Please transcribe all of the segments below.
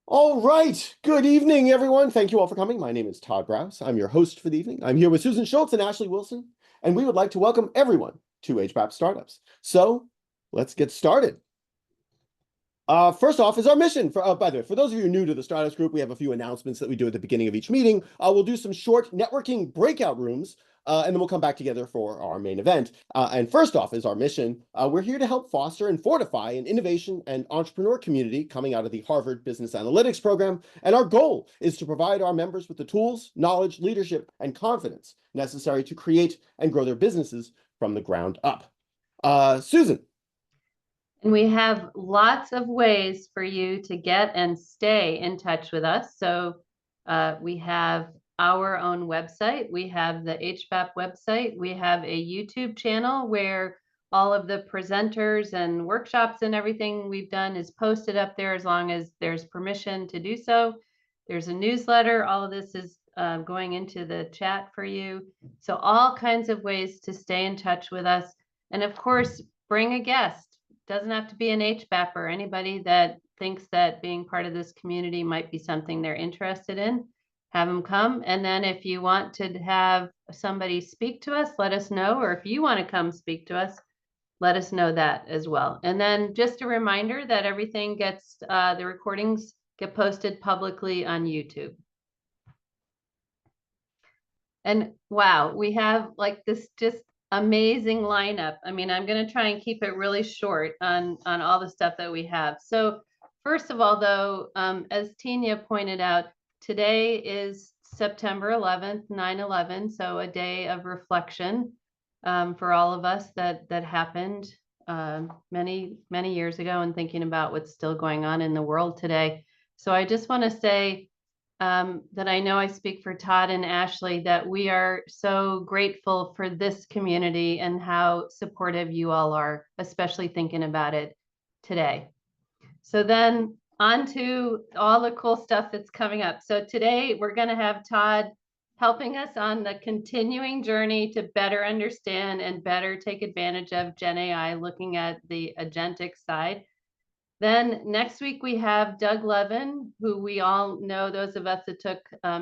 All right. Good evening, everyone. Thank you all for coming. My name is Todd Brous. I'm your host for the evening. I'm here with Susan Schultz and Ashley Wilson, and we would like to welcome everyone to HBAP Startups. So let's get started. First off is our mission. By the way, for those of you new to the Startups Group, we have a few announcements that we do at the beginning of each meeting. We'll do some short networking breakout rooms, and then we'll come back together for our main event. And first off is our mission. We're here to help foster and fortify an innovation and entrepreneur community coming out of the Harvard Business Analytics program. And our goal is to provide our members with the tools, knowledge, leadership, and confidence necessary to create and grow their businesses from the ground up. Susan. And we have lots of ways for you to get and stay in touch with us. So we have our own website. We have the HBAP website. We have a YouTube channel where all of the presenters and workshops and everything we've done is posted up there as long as there's permission to do so. There's a newsletter. All of this is going into the chat for you. So all kinds of ways to stay in touch with us. And of course, bring a guest. Doesn't have to be an HBAPper. Anybody that thinks that being part of this community might be something they're interested in, have them come. And then if you want to have somebody speak to us, let us know. Or if you want to come speak to us, let us know that as well. And then just a reminder that everything gets, the recordings get posted publicly on YouTube. And wow, we have like this just amazing lineup. I mean, I'm going to try and keep it really short on all the stuff that we have. So first of all, though, as Tina pointed out, today is September 11th, 9/11. So a day of reflection for all of us that happened many, many years ago, and thinking about what's still going on in the world today. So I just want to say that I know I speak for Todd and Ashley, that we are so grateful for this community and how supportive you all are, especially thinking about it today. So then on to all the cool stuff that's coming up. So today we're going to have Todd helping us on the continuing journey to better understand and better take advantage of Gen AI, looking at the agentic side. Then next week we have Doug Levin, who we all know, those of us that took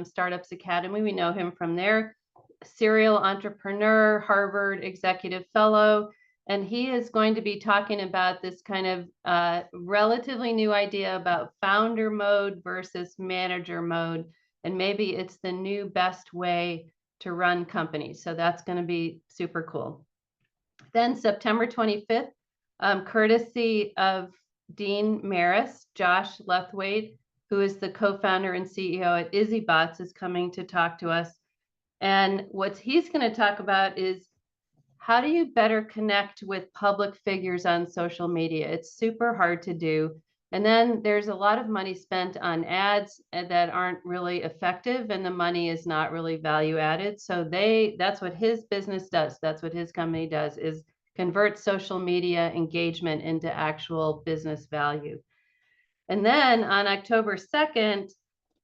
Startups Academy, we know him from there. Serial entrepreneur, Harvard executive fellow. And he is going to be talking about this kind of relatively new idea about founder mode versus manager mode. And maybe it's the new best way to run companies. So that's going to be super cool. Then September 25th, courtesy of Dean Maris, Josh Lethwaite, who is the co-founder and CEO at IzzyBots, is coming to talk to us. And what he's going to talk about is how do you better connect with public figures on social media? It's super hard to do. And then there's a lot of money spent on ads that aren't really effective, and the money is not really value added. So that's what his business does. That's what his company does, is convert social media engagement into actual business value. And then on October 2nd,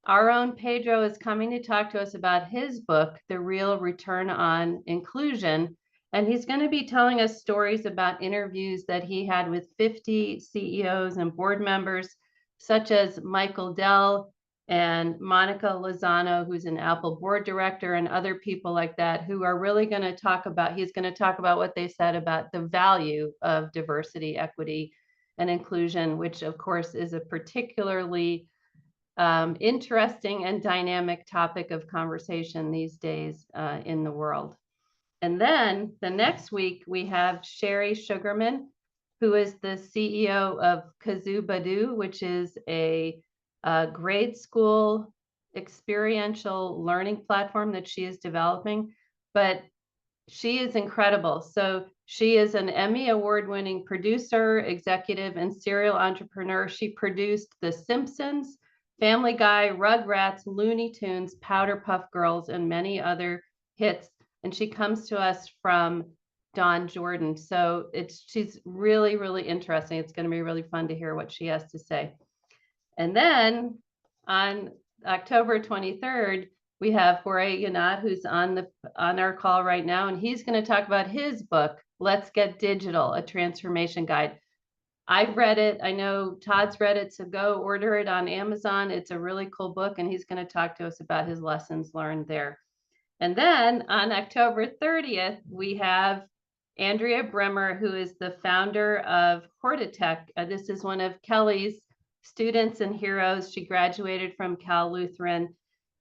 our own Pedro is coming to talk to us about his book, The Real Return on Inclusion. And he's going to be telling us stories about interviews that he had with 50 CEOs and board members, such as Michael Dell and Monica Lozano, who's an Apple board director, and other people like that, who are really going to talk about, he's going to talk about what they said about the value of diversity, equity, and inclusion, which of course is a particularly interesting and dynamic topic of conversation these days in the world. And then the next week, we have Sherry Sugarman, who is the CEO of Kazoo Badoo, which is a grade school experiential learning platform that she is developing. But she is incredible. So she is an Emmy award-winning producer, executive, and serial entrepreneur. She produced The Simpsons, Family Guy, Rugrats, Looney Tunes, Powderpuff Girls, and many other hits. And she comes to us from Dawn Jordan. So she's really, really interesting. It's going to be really fun to hear what she has to say. And then on October 23rd, we have Jorge Yanat, who's on our call right now, and he's going to talk about his book, Let's Get Digital, a transformation guide. I've read it. I know Todd's read it, so go order it on Amazon. It's a really cool book, and he's going to talk to us about his lessons learned there. And then on October 30th, we have Andrea Bremer, who is the founder of Hortitech. This is one of Kelly's students and heroes. She graduated from Cal Lutheran.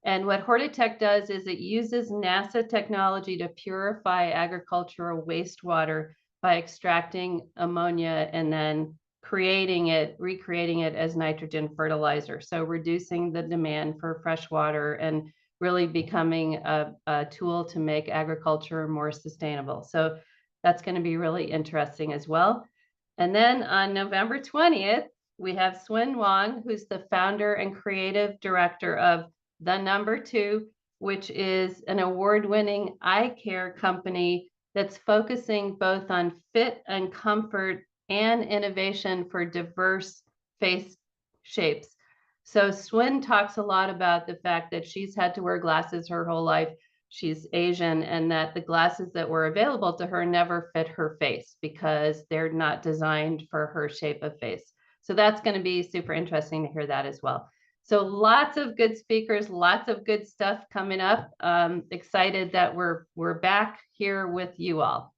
And what Hortitech does is it uses NASA technology to purify agricultural wastewater by extracting ammonia and then recreating it as nitrogen fertilizer. So reducing the demand for fresh water and really becoming a tool to make agriculture more sustainable. So that's going to be really interesting as well. And then on November 20th, we have Swin Wong, who's the founder and creative director of The Number Two, which is an award-winning eye care company that's focusing both on fit and comfort and innovation for diverse face shapes. So Swin talks a lot about the fact that she's had to wear glasses her whole life. She's Asian, and that the glasses that were available to her never fit her face because they're not designed for her shape of face. So that's going to be super interesting to hear that as well. So lots of good speakers, lots of good stuff coming up. Excited that we're back here with you all.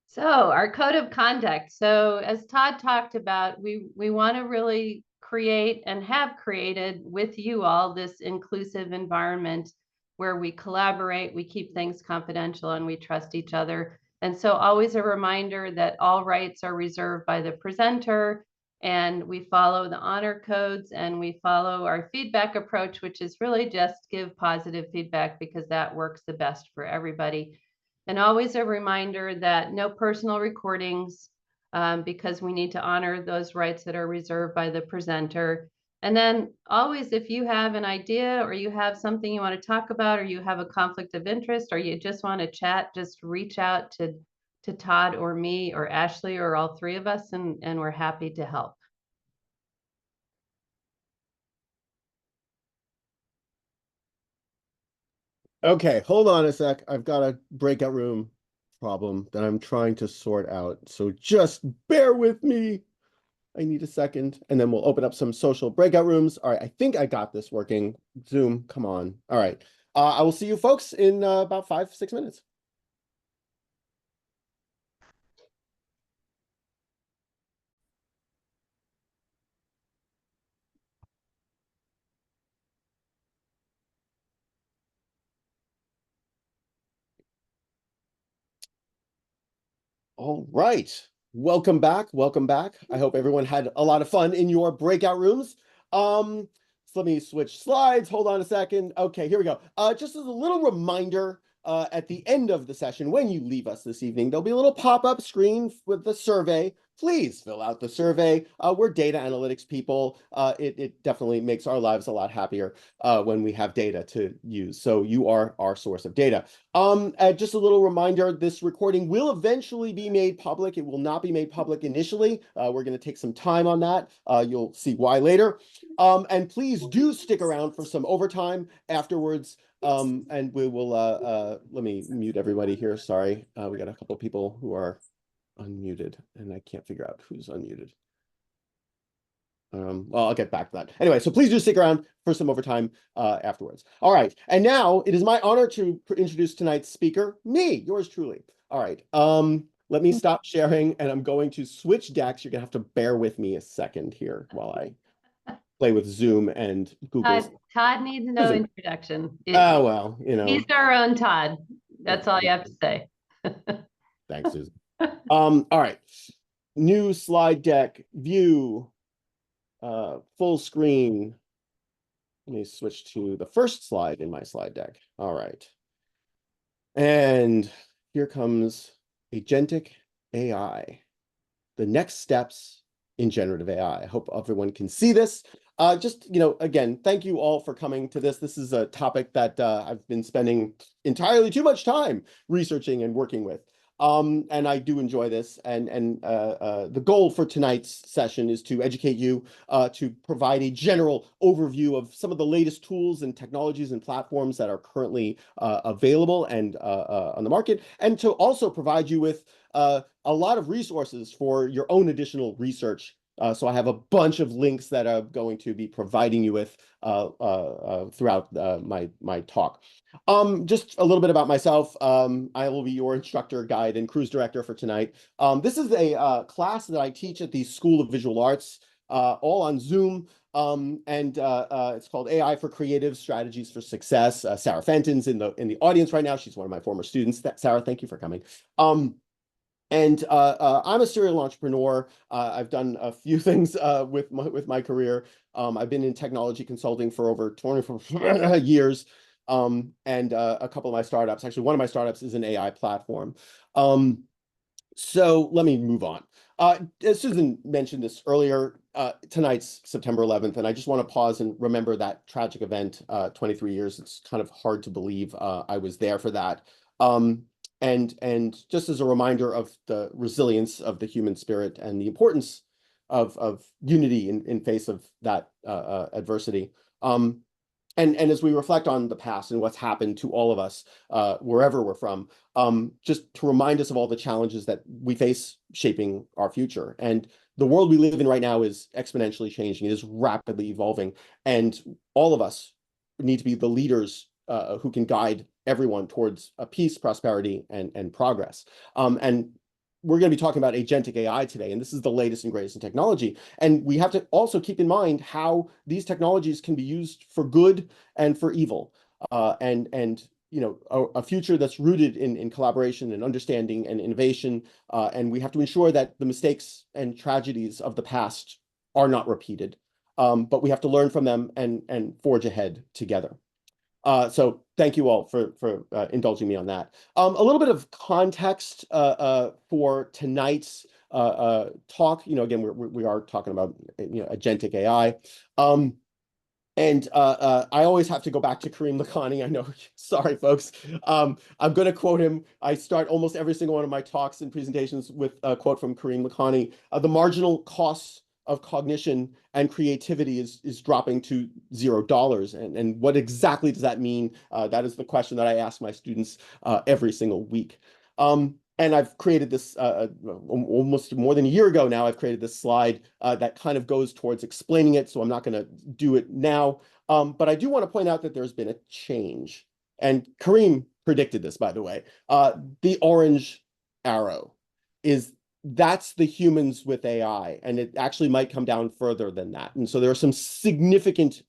So our code of conduct. So as Todd talked about, we want to really create and have created with you all this inclusive environment where we collaborate, we keep things confidential, and we trust each other. And so always a reminder that all rights are reserved by the presenter, and we follow the honor codes, and we follow our feedback approach, which is really just give positive feedback because that works the best for everybody. And always a reminder that no personal recordings, because we need to honor those rights that are reserved by the presenter. And then always, if you have an idea or you have something you want to talk about, or you have a conflict of interest, or you just want to chat, just reach out to Todd or me or Ashley or all three of us, and we're happy to help. Okay, hold on a sec. I've got a breakout room problem that I'm trying to sort out. So just bear with me. I need a second, and then we'll open up some social breakout rooms. All right, I think I got this working. Zoom, come on. All right. I will see you folks in about 5-6 minutes. All right. Welcome back. Welcome back. I hope everyone had a lot of fun in your breakout rooms. So let me switch slides. Hold on a second. Okay, here we go. Just as a little reminder, at the end of the session, when you leave us this evening, there'll be a little pop-up screen with the survey. Please fill out the survey. We're data analytics people. It definitely makes our lives a lot happier when we have data to use. So you are our source of data. Just a little reminder, this recording will eventually be made public. It will not be made public initially. We're going to take some time on that. You'll see why later. And please do stick around for some overtime afterwards. And we will, let me mute everybody here. Sorry. We got a couple of people who are unmuted and I can't figure out who's unmuted. Well, I'll get back to that. Anyway, so please do stick around for some overtime afterwards. All right. And now it is my honor to introduce tonight's speaker, me, yours truly. All right. Let me stop sharing and I'm going to switch decks. You're going to have to bear with me a second here while I play with Zoom and Google. Todd needs no introduction. Oh, well, you know. He's our own Todd. That's all you have to say. Thanks, Susan. All right. New slide deck, view, full screen. Let me switch to the first slide in my slide deck. All right. And here comes Agentic AI, the next steps in generative AI. I hope everyone can see this. Just, again, thank you all for coming to this. This is a topic that I've been spending entirely too much time researching and working with. And I do enjoy this. And the goal for tonight's session is to educate you, to provide a general overview of some of the latest tools and technologies and platforms that are currently available and on the market, and to also provide you with a lot of resources for your own additional research. So I have a bunch of links that I'm going to be providing you with throughout my talk. Just a little bit about myself. I will be your instructor, guide, and cruise director for tonight. This is a class that I teach at the School of Visual Arts, all on Zoom. And it's called AI for Creative Strategies for Success. Sarah Fenton's in the audience right now. She's one of my former students. Sarah, thank you for coming. And I'm a serial entrepreneur. I've done a few things with my career. I've been in technology consulting for over 24 years. And a couple of my startups, actually one of my startups is an AI platform. So let me move on. As Susan mentioned this earlier, tonight's September 11th, and I just want to pause and remember that tragic event, 23 years. It's kind of hard to believe I was there for that. And just as a reminder of the resilience of the human spirit and the importance of unity in face of that adversity. And as we reflect on the past and what's happened to all of us, wherever we're from, just to remind us of all the challenges that we face shaping our future. And the world we live in right now is exponentially changing. It is rapidly evolving. And all of us need to be the leaders who can guide everyone towards peace, prosperity, and progress. And we're going to be talking about Agentic AI today, and this is the latest and greatest in technology. And we have to also keep in mind how these technologies can be used for good and for evil, and you know, a future that's rooted in collaboration and understanding and innovation. And we have to ensure that the mistakes and tragedies of the past are not repeated, but we have to learn from them and forge ahead together. So thank you all for indulging me on that. A little bit of context for tonight's talk. You know, again, we are talking about, you know, agentic AI. And I always have to go back to Kareem Lakhani. I know, sorry, folks. I'm going to quote him. I start almost every single one of my talks and presentations with a quote from Kareem Lakhani. The marginal costs of cognition and creativity is dropping to $0. And what exactly does that mean? That is the question that I ask my students every single week. And I've created this almost more than a year ago now. I've created this slide that kind of goes towards explaining it, so I'm not going to do it now. But I do want to point out that there's been a change. And Kareem predicted this, by the way. The orange arrow that's the humans with AI, and it actually might come down further than that. And so there are some significant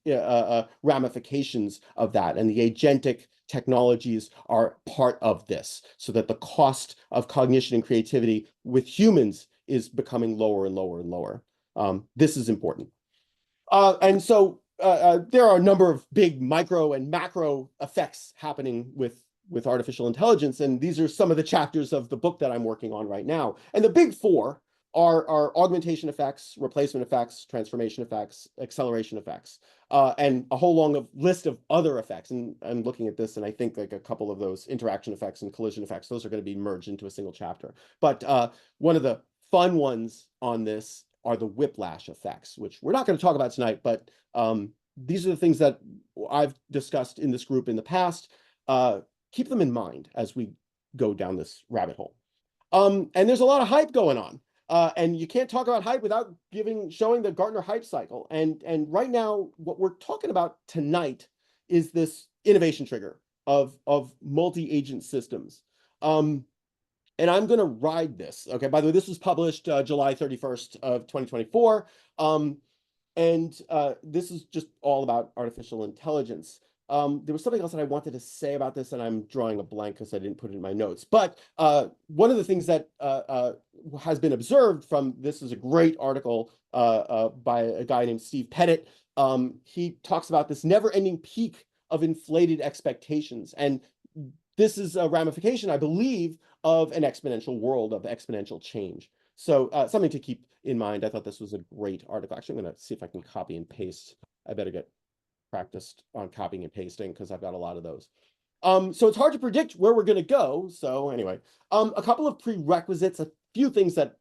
ramifications of that, and the agentic technologies are part of this, so that the cost of cognition and creativity with humans is becoming lower and lower and lower. This is important. And so there are a number of big micro and macro effects happening with artificial intelligence, and these are some of the chapters of the book that I'm working on right now. And the big four are augmentation effects, replacement effects, transformation effects, acceleration effects, and a whole long list of other effects. And I'm looking at this, and I think like a couple of those interaction effects and collision effects, those are going to be merged into a single chapter. But one of the fun ones on this are the whiplash effects, which we're not going to talk about tonight, but these are the things that I've discussed in this group in the past. Keep them in mind as we go down this rabbit hole. And there's a lot of hype going on. And you can't talk about hype without showing the Gartner hype cycle. And right now, what we're talking about tonight is this innovation trigger of multi-agent systems. And I'm going to ride this. Okay, by the way, this was published July 31st of 2024. And this is just all about artificial intelligence. There was something else that I wanted to say about this, and I'm drawing a blank because I didn't put it in my notes. But one of the things that has been observed from this is a great article by a guy named Steve Pettit. He talks about this never-ending peak of inflated expectations. And this is a ramification, I believe, of an exponential world of exponential change. So something to keep in mind. I thought this was a great article. Actually, I'm going to see if I can copy and paste. I better get practiced on copying and pasting because I've got a lot of those. So it's hard to predict where we're going to go. So anyway, a couple of prerequisites, a few things that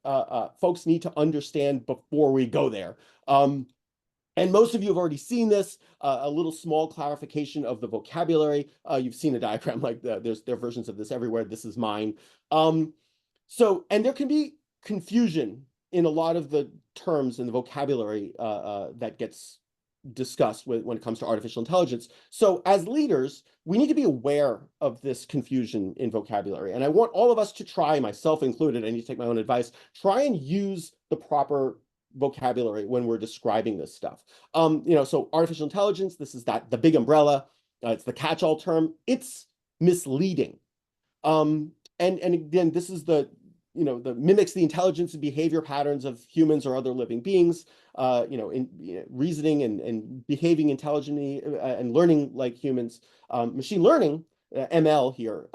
folks need to understand before we go there. And most of you have already seen this, a little small clarification of the vocabulary. You've seen a diagram like there are versions of this everywhere. This is mine. And there can be confusion in a lot of the terms and the vocabulary that gets discussed when it comes to artificial intelligence. So as leaders, we need to be aware of this confusion in vocabulary. And I want all of us to try, myself included, I need to take my own advice, try and use the proper vocabulary when we're describing this stuff. So artificial intelligence, this is the big umbrella. It's the catch-all term. It's misleading. And again, this is the mimics the intelligence and behavior patterns of humans or other living beings, reasoning and behaving intelligently and learning like humans. Machine learning, ML here,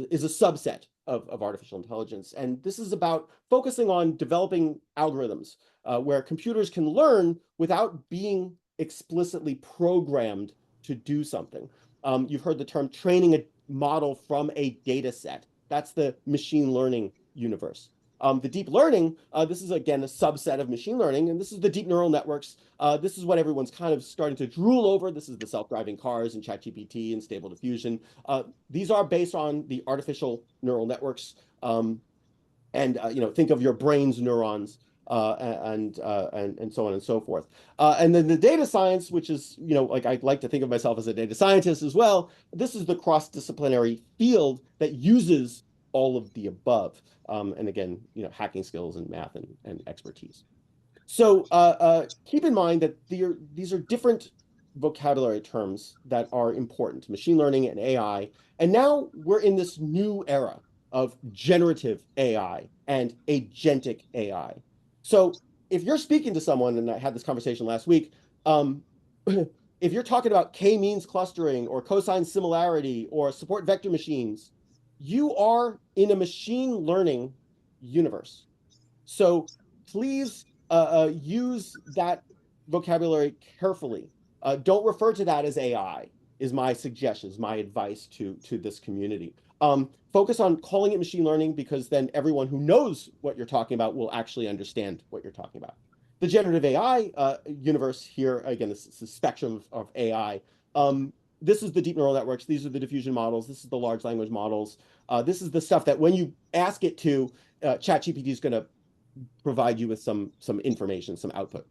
is a subset of artificial intelligence. And this is about focusing on developing algorithms where computers can learn without being explicitly programmed to do something. You've heard the term training a model from a data set. That's the machine learning universe. The deep learning, this is again a subset of machine learning, and this is the deep neural networks. This is what everyone's kind of starting to drool over. This is the self-driving cars and ChatGPT and Stable Diffusion. These are based on the artificial neural networks. Think of your brain's neurons and so on and so forth. And then the data science, which is, like I like to think of myself as a data scientist as well. This is the cross-disciplinary field that uses all of the above. And again, hacking skills and math and expertise. So keep in mind that these are different vocabulary terms that are important, machine learning and AI. And now we're in this new era of generative AI and agentic AI. So if you're speaking to someone, and I had this conversation last week, if you're talking about k-means clustering or cosine similarity or support vector machines, you are in a machine learning universe. So please use that vocabulary carefully. Don't refer to that as AI, is my suggestion, is my advice to this community. Focus on calling it machine learning, because then everyone who knows what you're talking about will actually understand what you're talking about. The generative AI universe here, again, this is the spectrum of AI. This is the deep neural networks. These are the diffusion models. This is the large language models. This is the stuff that when you ask it to, ChatGPT is going to provide you with some information, some output.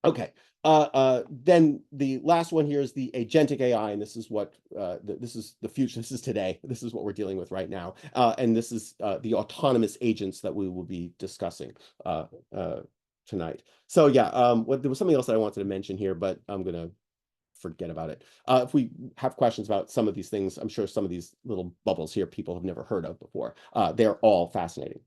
Okay. Then the last one here is the agentic AI, and this is what this is the future. This is today. This is what we're dealing with right now, and this is the autonomous agents that we will be discussing tonight. So yeah, there was something else that I wanted to mention here, but I'm gonna forget about it. If we have questions about some of these things, I'm sure some of these little bubbles here people have never heard of before. They're all fascinating.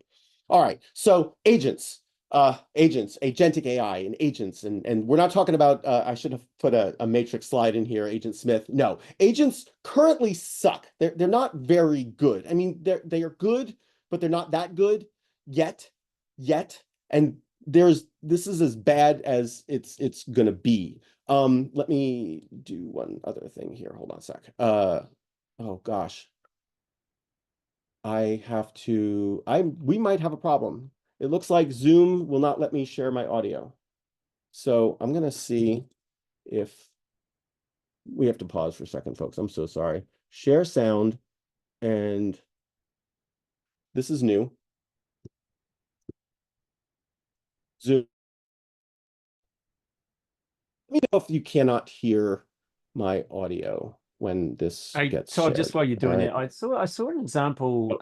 All right, so agents, agentic AI and agents, and we're not talking about, I should have put a matrix slide in here, Agent Smith. No, agents currently suck. They're not very good. I mean, they are good, but they're not that good yet. And this is as bad as it's gonna be. Let me do one other thing here. Hold on a sec. Oh gosh. We might have a problem. It looks like Zoom will not let me share my audio. So I'm gonna see if we have to pause for a second, folks. I'm so sorry. Share sound, and this is new. Zoom. Let me know if you cannot hear my audio when this Hey, gets Todd, shared. just while you're doing All it, I saw an example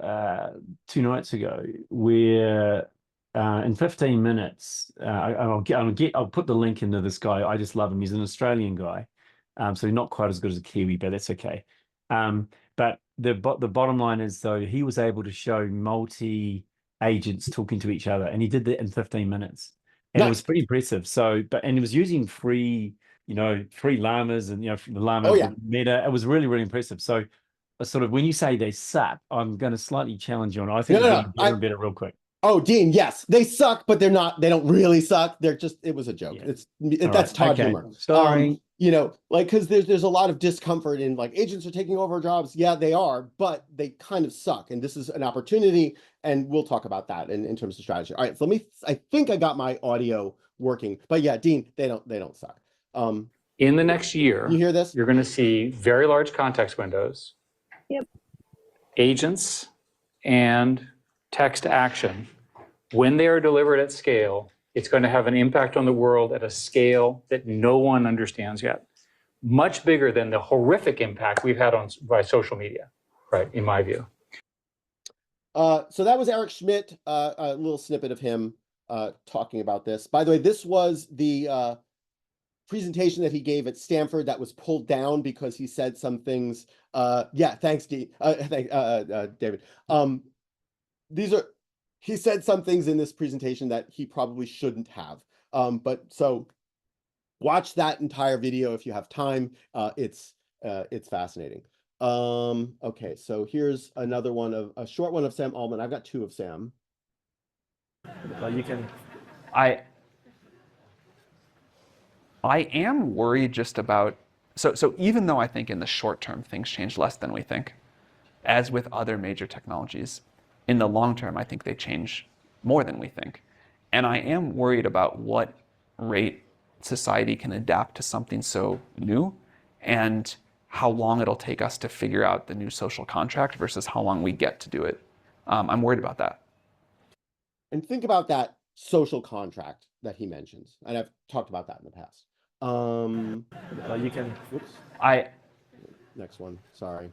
2 nights ago where in 15 minutes, I'll put the link into this guy. I just love him. He's an Australian guy, so not quite as good as a Kiwi, but that's okay. But the bottom line is, though, he was able to show multi agents talking to each other, and he did that in 15 minutes, and it was Nice. pretty impressive. So, and he was using free llamas and, the llama Oh yeah. meta. It was really, really impressive. So sort of when you say they suck, I'm going to slightly challenge you on it. I think No, they're no, getting no. better and better real quick. Oh, Dean, yes, they suck, but they don't really suck. They're just, it was a joke. Yeah. That's Todd Okay. humor. Sorry. Like, because there's a lot of discomfort in like agents are taking over jobs. Yeah, they are, but they kind of suck. And this is an opportunity, and we'll talk about that in terms of strategy. All right, so I think I got my audio working, but yeah, Dean, they don't suck. In the next year, you hear this? You're going to see very large context windows. Yep. Agents and text action. When they are delivered at scale, it's going to have an impact on the world at a scale that no one understands yet. Much bigger than the horrific impact we've had by social media, right, in my view. So that was Eric Schmidt, a little snippet of him talking about this. By the way, this was the presentation that he gave at Stanford that was pulled down because he said some things. Yeah, thanks, David. He said some things in this presentation that he probably shouldn't have. But so watch that entire video if you have time. It's fascinating. Okay, so here's another one of a short one of Sam Altman. I've got two of Sam. You can. I am worried just about, so even though I think in the short term things change less than we think, as with other major technologies, in the long term I think they change more than we think. And I am worried about what rate society can adapt to something so new and how long it'll take us to figure out the new social contract versus how long we get to do it. I'm worried about that. And think about that social contract that he mentions. And I've talked about that in the past. You can. Whoops. Next one. Sorry.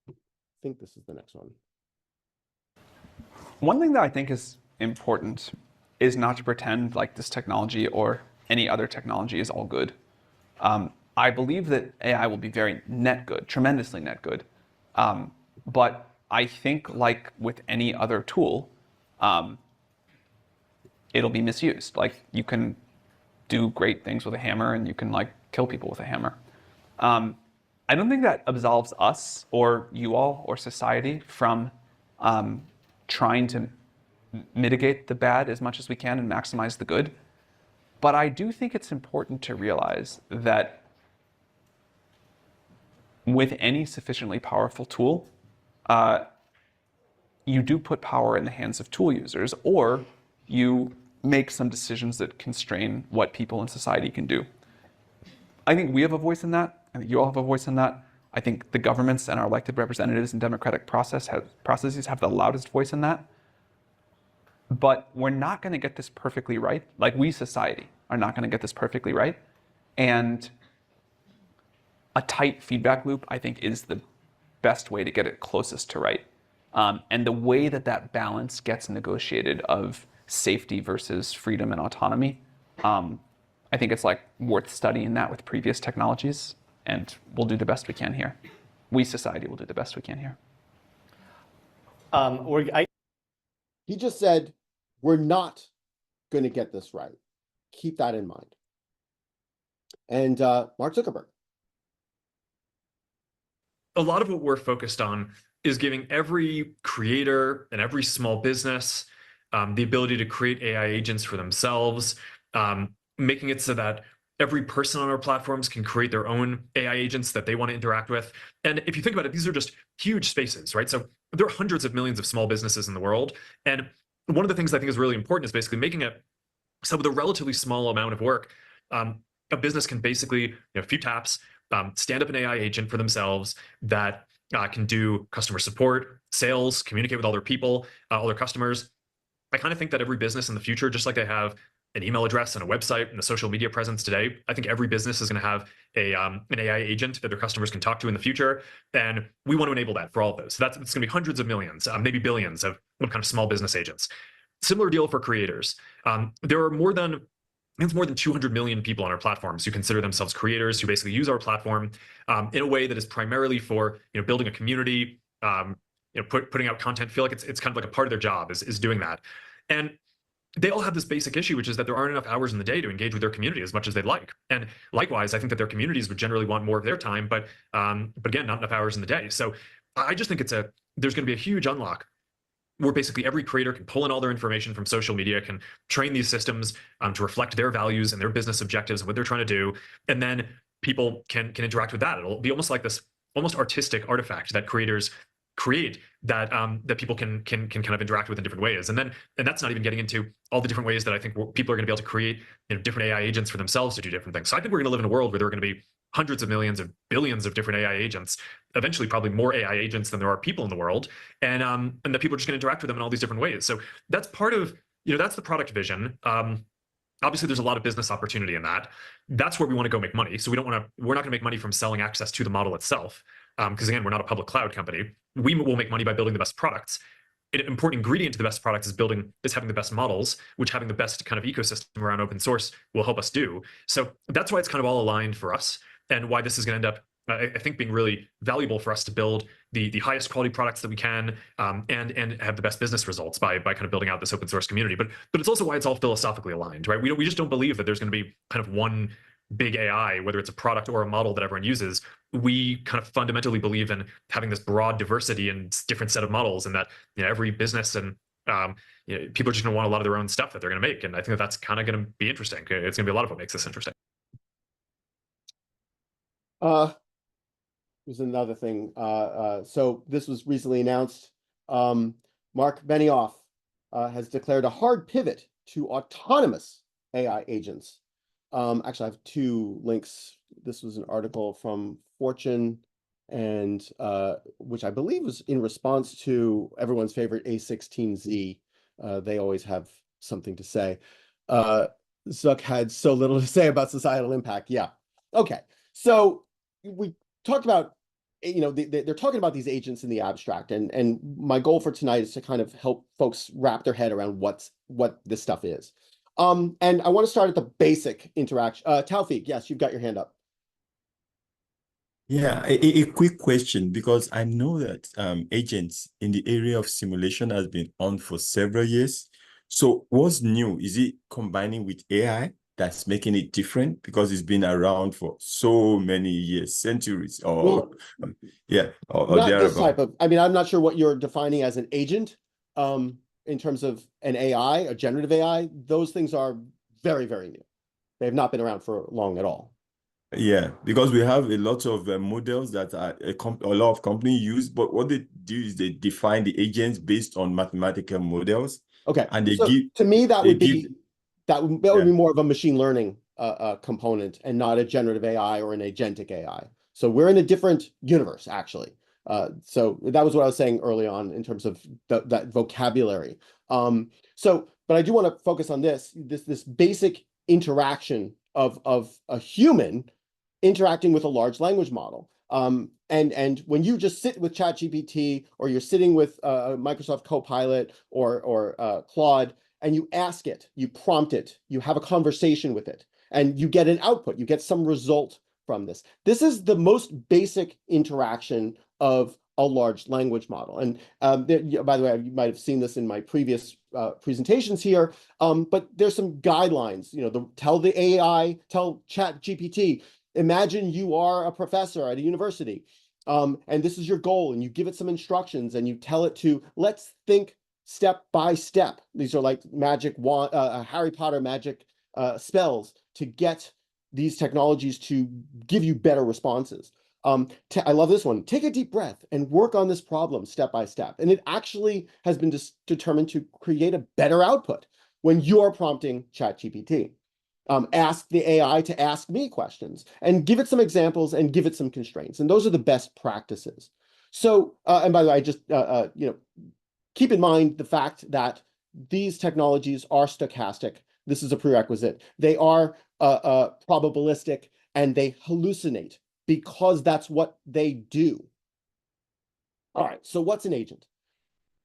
I think this is the next one. One thing that I think is important is not to pretend like this technology or any other technology is all good. I believe that AI will be very net good, tremendously net good. But I think like with any other tool, it'll be misused. Like you can do great things with a hammer and you can like kill people with a hammer. I don't think that absolves us or you all or society from trying to mitigate the bad as much as we can and maximize the good. But I do think it's important to realize that with any sufficiently powerful tool, you do put power in the hands of tool users, or you make some decisions that constrain what people in society can do. I think we have a voice in that. I think you all have a voice in that. I think the governments and our elected representatives and democratic processes have the loudest voice in that. But we're not going to get this perfectly right. Like we, society, are not going to get this perfectly right. And a tight feedback loop, I think, is the best way to get it closest to right. And the way that that balance gets negotiated of safety versus freedom and autonomy, I think it's like worth studying that with previous technologies, and we'll do the best we can here. We, society, will do the best we can here. He just said, we're not going to get this right. Keep that in mind. And Mark Zuckerberg. A lot of what we're focused on is giving every creator and every small business the ability to create AI agents for themselves, making it so that every person on our platforms can create their own AI agents that they want to interact with. And if you think about it, these are just huge spaces, right? So there are hundreds of millions of small businesses in the world. And one of the things I think is really important is basically making it so with a relatively small amount of work, a business can basically, a few taps, stand up an AI agent for themselves that can do customer support, sales, communicate with all their people, all their customers. I kind of think that every business in the future, just like they have an email address and a website and a social media presence today, I think every business is going to have an AI agent that their customers can talk to in the future. And we want to enable that for all of those. So it's going to be hundreds of millions, maybe billions of kind of small business agents. Similar deal for creators. There are more than 200 million people on our platforms who consider themselves creators, who basically use our platform in a way that is primarily for building a community, putting out content. Feel like it's kind of like a part of their job is doing that. And they all have this basic issue, which is that there aren't enough hours in the day to engage with their community as much as they'd like. And likewise, I think that their communities would generally want more of their time, but again, not enough hours in the day. So I just think there's going to be a huge unlock where basically every creator can pull in all their information from social media, can train these systems to reflect their values and their business objectives and what they're trying to do, and then people can interact with that. It'll be almost like this almost artistic artifact that creators create that that people can kind of interact with in different ways. And that's not even getting into all the different ways that I think people are going to be able to create, you know, different AI agents for themselves to do different things. So I think we're going to live in a world where there are going to be hundreds of millions of billions of different AI agents, eventually probably more AI agents than there are people in the world, and that people are just going to interact with them in all these different ways. So that's part of, you know, that's the product vision. Obviously, there's a lot of business opportunity in that. That's where we want to go make money. So we're not going to make money from selling access to the model itself, because again, we're not a public cloud company. We will make money by building the best products. An important ingredient to the best products is having the best models, which having the best kind of ecosystem around open source will help us do. So that's why it's kind of all aligned for us, and why this is going to end up, I think, being really valuable for us to build the highest quality products that we can, and have the best business results by kind of building out this open source community. But it's also why it's all philosophically aligned, right? We just don't believe that there's going to be kind of one big AI, whether it's a product or a model that everyone uses. We kind of fundamentally believe in having this broad diversity and different set of models, and that, you know, every business and you know, people are just going to want a lot of their own stuff that they're going to make. And I think that's kind of going to be interesting. It's going to be a lot of what makes this interesting. There's another thing. So this was recently announced. Mark Benioff has declared a hard pivot to autonomous AI agents. Actually, I have two links. This was an article from Fortune, and which I believe was in response to everyone's favorite A16Z. They always have something to say. Zuck had so little to say about societal impact. Yeah. Okay. So we talked about, you know, they're talking about these agents in the abstract, and my goal for tonight is to kind of help folks wrap their head around what this stuff is. And I want to start at the basic interaction. Taufik, yes, you've got your hand up. Yeah, a quick question, because I know that agents in the area of simulation has been on for several years. So what's new? Is it combining with AI that's making it different, because it's been around for so many years, centuries, or yeah, or Not this thereabout? type of, I mean, I'm not sure what you're defining as an agent in terms of an AI, a generative AI. Those things are very, very new. They have not been around for long at all. Yeah, because we have a lot of models that a lot of companies use, but what they do is they define the agents based on mathematical models. Okay, And they so give, to me, that they would be give, that would yeah. be more of a machine learning component, and not a generative AI or an agentic AI. So we're in a different universe, actually. So that was what I was saying early on in terms of that vocabulary. But I do want to focus on this basic interaction of a human interacting with a large language model. And when you just sit with ChatGPT, or you're sitting with Microsoft Copilot or Claude, and you ask it, you prompt it, you have a conversation with it, and you get an output, you get some result from this. This is the most basic interaction of a large language model. And by the way, you might have seen this in my previous presentations here, but there's some guidelines. You know, tell ChatGPT, imagine you are a professor at a university, and this is your goal, and you give it some instructions, and you tell it to, let's think step by step. These are like magic wand, Harry Potter magic spells to get these technologies to give you better responses. I love this one. Take a deep breath and work on this problem step by step. And it actually has been determined to create a better output when you are prompting ChatGPT. Ask the AI to ask me questions, and give it some examples, and give it some constraints. And those are the best practices. So, and by the way, I just, you know, keep in mind the fact that these technologies are stochastic. This is a prerequisite. They are probabilistic, and they hallucinate, because that's what they do. All right, so what's an agent?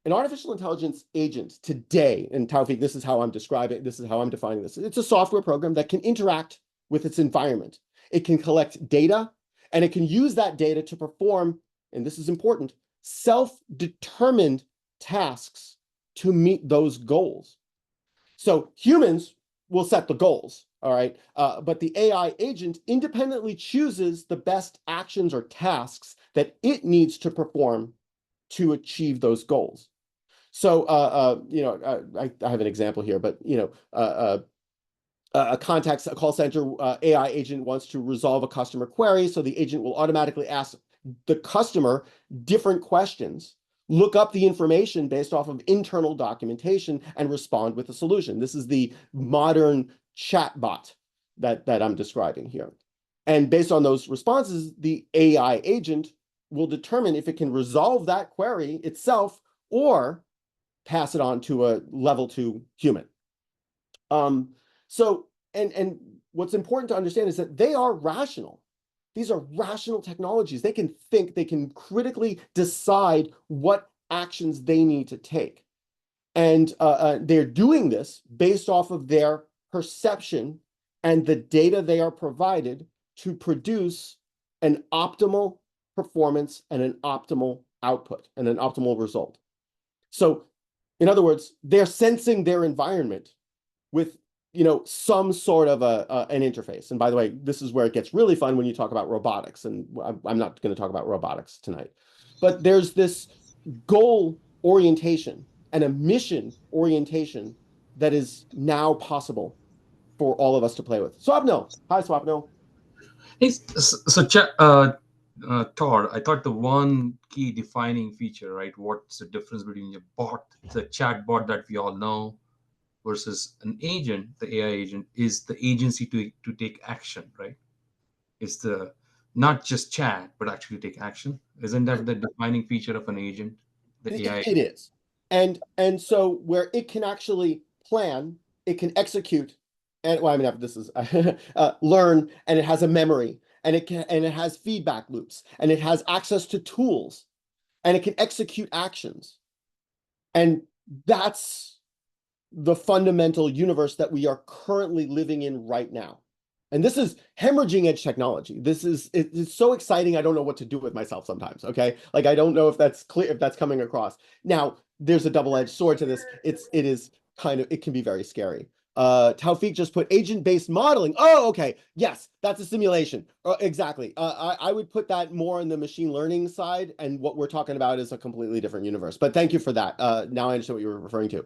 An artificial intelligence agent today, and Taufik, this is how I'm describing, this is how I'm defining this. It's a software program that can interact with its environment. It can collect data, and it can use that data to perform, and this is important, self-determined tasks to meet those goals. So humans will set the goals, all right? But the AI agent independently chooses the best actions or tasks that it needs to perform to achieve those goals. So, I have an example here, but a call center AI agent wants to resolve a customer query, so the agent will automatically ask the customer different questions, look up the information based off of internal documentation, and respond with a solution. This is the modern chatbot that I'm describing here. And based on those responses, the AI agent will determine if it can resolve that query itself or pass it on to a level 2 human. So, and what's important to understand is that they are rational. These are rational technologies. They can think, they can critically decide what actions they need to take. And they're doing this based off of their perception and the data they are provided to produce an optimal performance and an optimal output and an optimal result. So, in other words, they're sensing their environment with some sort of an interface. And by the way, this is where it gets really fun when you talk about robotics. And I'm not going to talk about robotics tonight. But there's this goal orientation and a mission orientation that is now possible for all of us to play with. Swapnil. Hi, Swapnil. Hey, Todd, I thought the one key defining feature, right? What's the difference between a bot, the chat bot that we all know, versus an agent, the AI agent, is the agency to take action, right? It's the not just chat, but actually take action. Isn't that the defining feature of an agent, the AI? It is. And so where it can actually plan, it can execute, and well, I mean, this is learn, and it has a memory, and it has feedback loops, and it has access to tools, and it can execute actions. And that's the fundamental universe that we are currently living in right now. And this is hemorrhaging edge technology. It's so exciting. I don't know what to do with myself sometimes. Okay. Like, I don't know if that's clear, if that's coming across. Now, there's a double-edged sword to this. It can be very scary. Taufik just put agent-based modeling. Oh, okay. Yes, that's a simulation. Exactly. I would put that more in the machine learning side. And what we're talking about is a completely different universe. But thank you for that. Now I understand what you were referring to.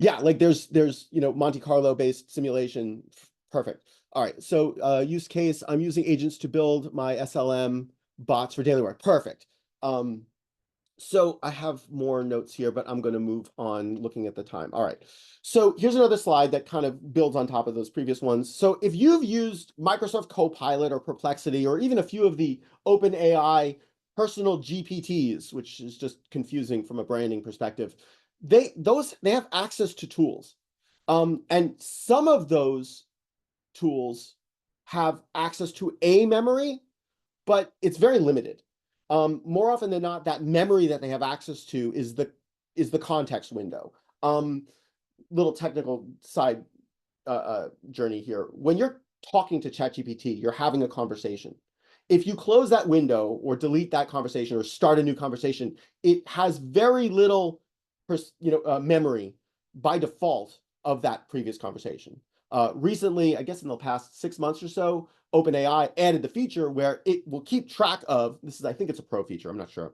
Yeah, like there's Monte Carlo based simulation. Perfect. All right. So use case, I'm using agents to build my SLM bots for daily work. Perfect. So I have more notes here, but I'm going to move on looking at the time. All right. So here's another slide that kind of builds on top of those previous ones. So if you've used Microsoft Copilot or Perplexity, or even a few of the OpenAI personal GPTs, which is just confusing from a branding perspective, they have access to tools. And some of those tools have access to a memory, but it's very limited. More often than not, that memory that they have access to is the context window. Little technical side journey here. When you're talking to ChatGPT, you're having a conversation. If you close that window or delete that conversation or start a new conversation, it has very little memory by default of that previous conversation. Recently, I guess in the past 6 months or so, OpenAI added the feature where it will keep track of, I think it's a pro feature, I'm not sure.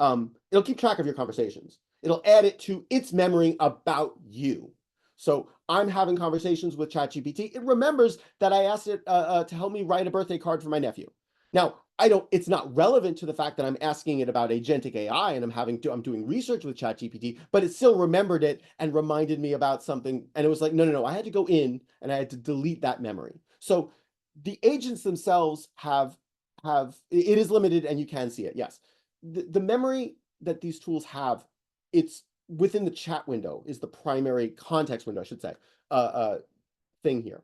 It'll keep track of your conversations. It'll add it to its memory about you. So I'm having conversations with ChatGPT. It remembers that I asked it to help me write a birthday card for my nephew. Now, it's not relevant to the fact that I'm asking it about Agentic AI and I'm doing research with ChatGPT, but it still remembered it and reminded me about something. And it was like, no, I had to go in and I had to delete that memory. So the agents themselves it is limited, and you can see it. Yes. The memory that these tools have, it's within the chat window, is the primary context window, I should say, thing here.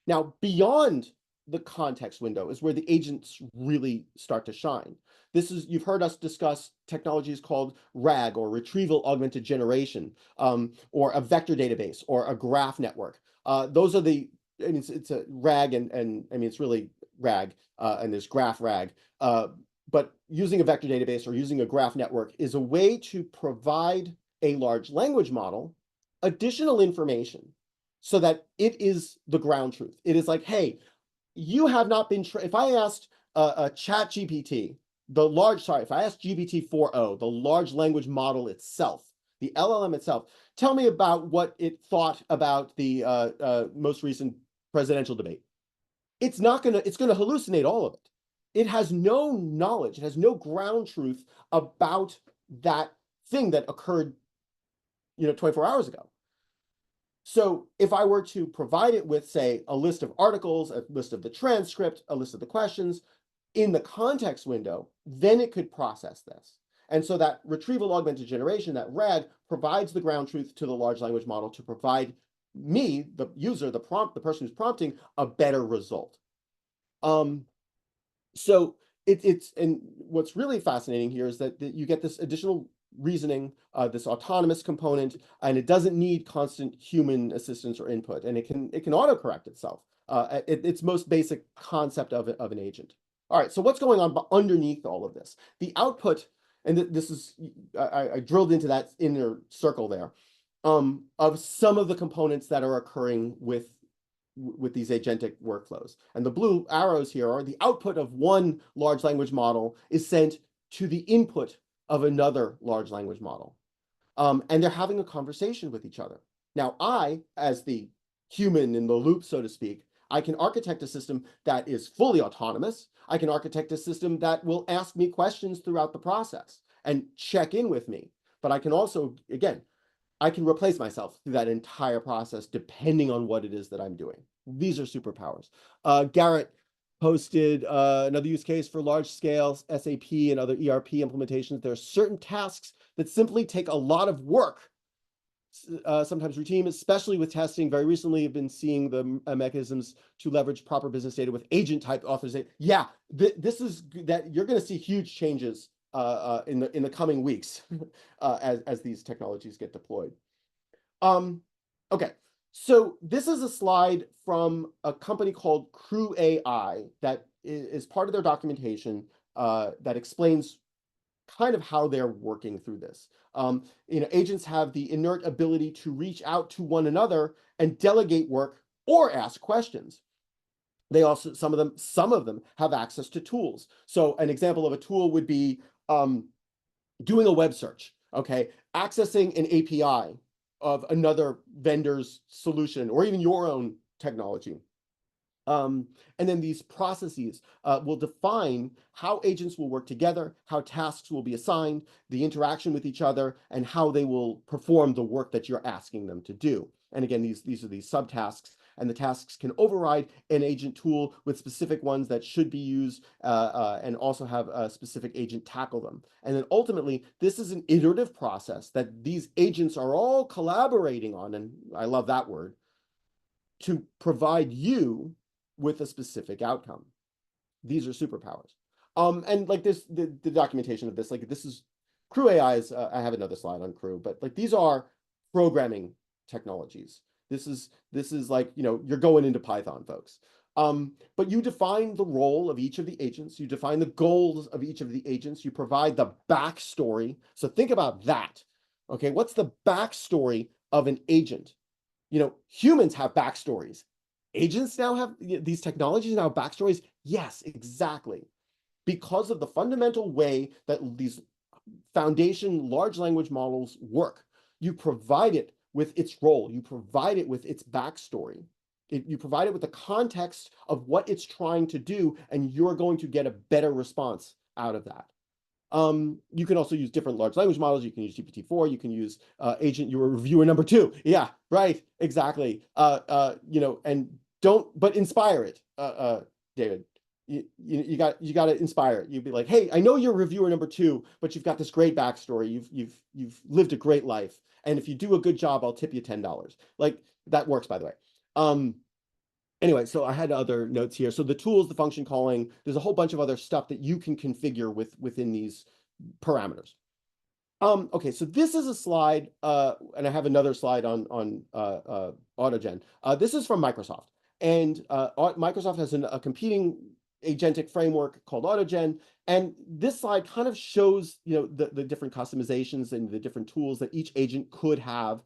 Now, beyond the context window is where the agents really start to shine. You've heard us discuss technologies called RAG, or retrieval augmented generation, or a vector database, or a graph network. Those are it's a RAG, and I mean, it's really RAG, and there's graph RAG. But using a vector database or using a graph network is a way to provide a large language model additional information so that it is the ground truth. It is like, hey, you have not been if I asked a ChatGPT, if I asked GPT-4o, the large language model itself, the LLM itself. Tell me about what it thought about the most recent presidential debate. It's going to hallucinate all of it. It has no knowledge, it has no ground truth about that thing that occurred, 24 hours ago. So if I were to provide it with, say, a list of articles, a list of the transcript, a list of the questions in the context window, then it could process this. And so that retrieval augmented generation, that RAG, provides the ground truth to the large language model to provide me, the user, the person who's prompting, a better result. So it's and what's really fascinating here is that you get this additional reasoning, this autonomous component, and it doesn't need constant human assistance or input, and it can autocorrect itself. Its most basic concept of an agent. All right, so what's going on underneath all of this? The output, and this is I drilled into that inner circle there, of some of the components that are occurring with these agentic workflows. And the blue arrows here are the output of one large language model is sent to the input of another large language model. And they're having a conversation with each other. Now, I, as the human in the loop, so to speak, I can architect a system that is fully autonomous. I can architect a system that will ask me questions throughout the process and check in with me. But I can also, again, I can replace myself through that entire process depending on what it is that I'm doing. These are superpowers. Garrett posted another use case for large-scale SAP and other ERP implementations. There are certain tasks that simply take a lot of work, sometimes routine, especially with testing. Very recently, I've been seeing the mechanisms to leverage proper business data with agent-type authorization. Yeah, this is that you're going to see huge changes in the coming weeks as these technologies get deployed. Okay, so this is a slide from a company called Pecu.ai that is part of their documentation that explains kind of how they're working through this. Agents have the inherent ability to reach out to one another and delegate work or ask questions. They also, some of them have access to tools. So an example of a tool would be doing a web search, okay? Accessing an API of another vendor's solution or even your own technology. And then these processes will define how agents will work together, how tasks will be assigned, the interaction with each other, and how they will perform the work that you're asking them to do. And again, these are these subtasks, and the tasks can override an agent tool with specific ones that should be used and also have a specific agent tackle them. And then ultimately, this is an iterative process that these agents are all collaborating on, and I love that word, to provide you with a specific outcome. These are superpowers. And like this, the documentation of this, like this is Pecu.ai is, I have another slide on Pecu, but like these are programming technologies. This is like, you're going into Python, folks. But you define the role of each of the agents. You define the goals of each of the agents. You provide the backstory. So think about that. Okay, what's the backstory of an agent? Humans have backstories. Agents now have, these technologies now have backstories. Yes, exactly. Because of the fundamental way that these foundation large language models work, you provide it with its role. You provide it with its backstory. You provide it with the context of what it's trying to do, and you're going to get a better response out of that. You can also use different large language models. You can use GPT-4. You can use agent your reviewer number 2. Yeah, right, exactly. And but inspire it, David. You got to inspire it. You'd be like, hey, I know you're reviewer number 2, but you've got this great backstory. You've lived a great life, and if you do a good job, I'll tip you $10. Like that works, by the way. Anyway, so I had other notes here. So the tools, the function calling, there's a whole bunch of other stuff that you can configure within these parameters. Okay, so this is a slide, and I have another slide on AutoGen. This is from Microsoft, and Microsoft has a competing agentic framework called AutoGen, and this slide kind of shows the different customizations and the different tools that each agent could have.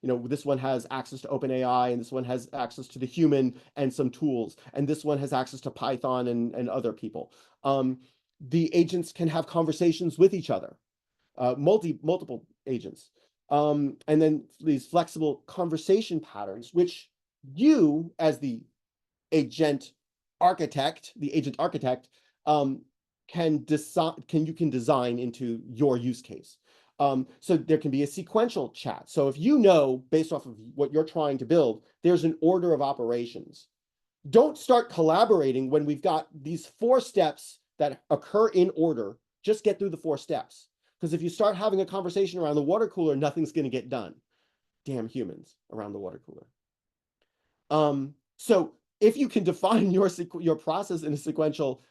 This one has access to OpenAI, and this one has access to the human and some tools, and this one has access to Python and other people. The agents can have conversations with each other, multiple agents. And then these flexible conversation patterns, which you, as the agent architect, can design into your use case. So there can be a sequential chat. So if you know, based off of what you're trying to build, there's an order of operations. Don't start collaborating when we've got these 4 steps that occur in order. Just get through the 4 steps. Because if you start having a conversation around the water cooler, nothing's going to get done. Damn humans around the water cooler. So if you can define your process in a sequential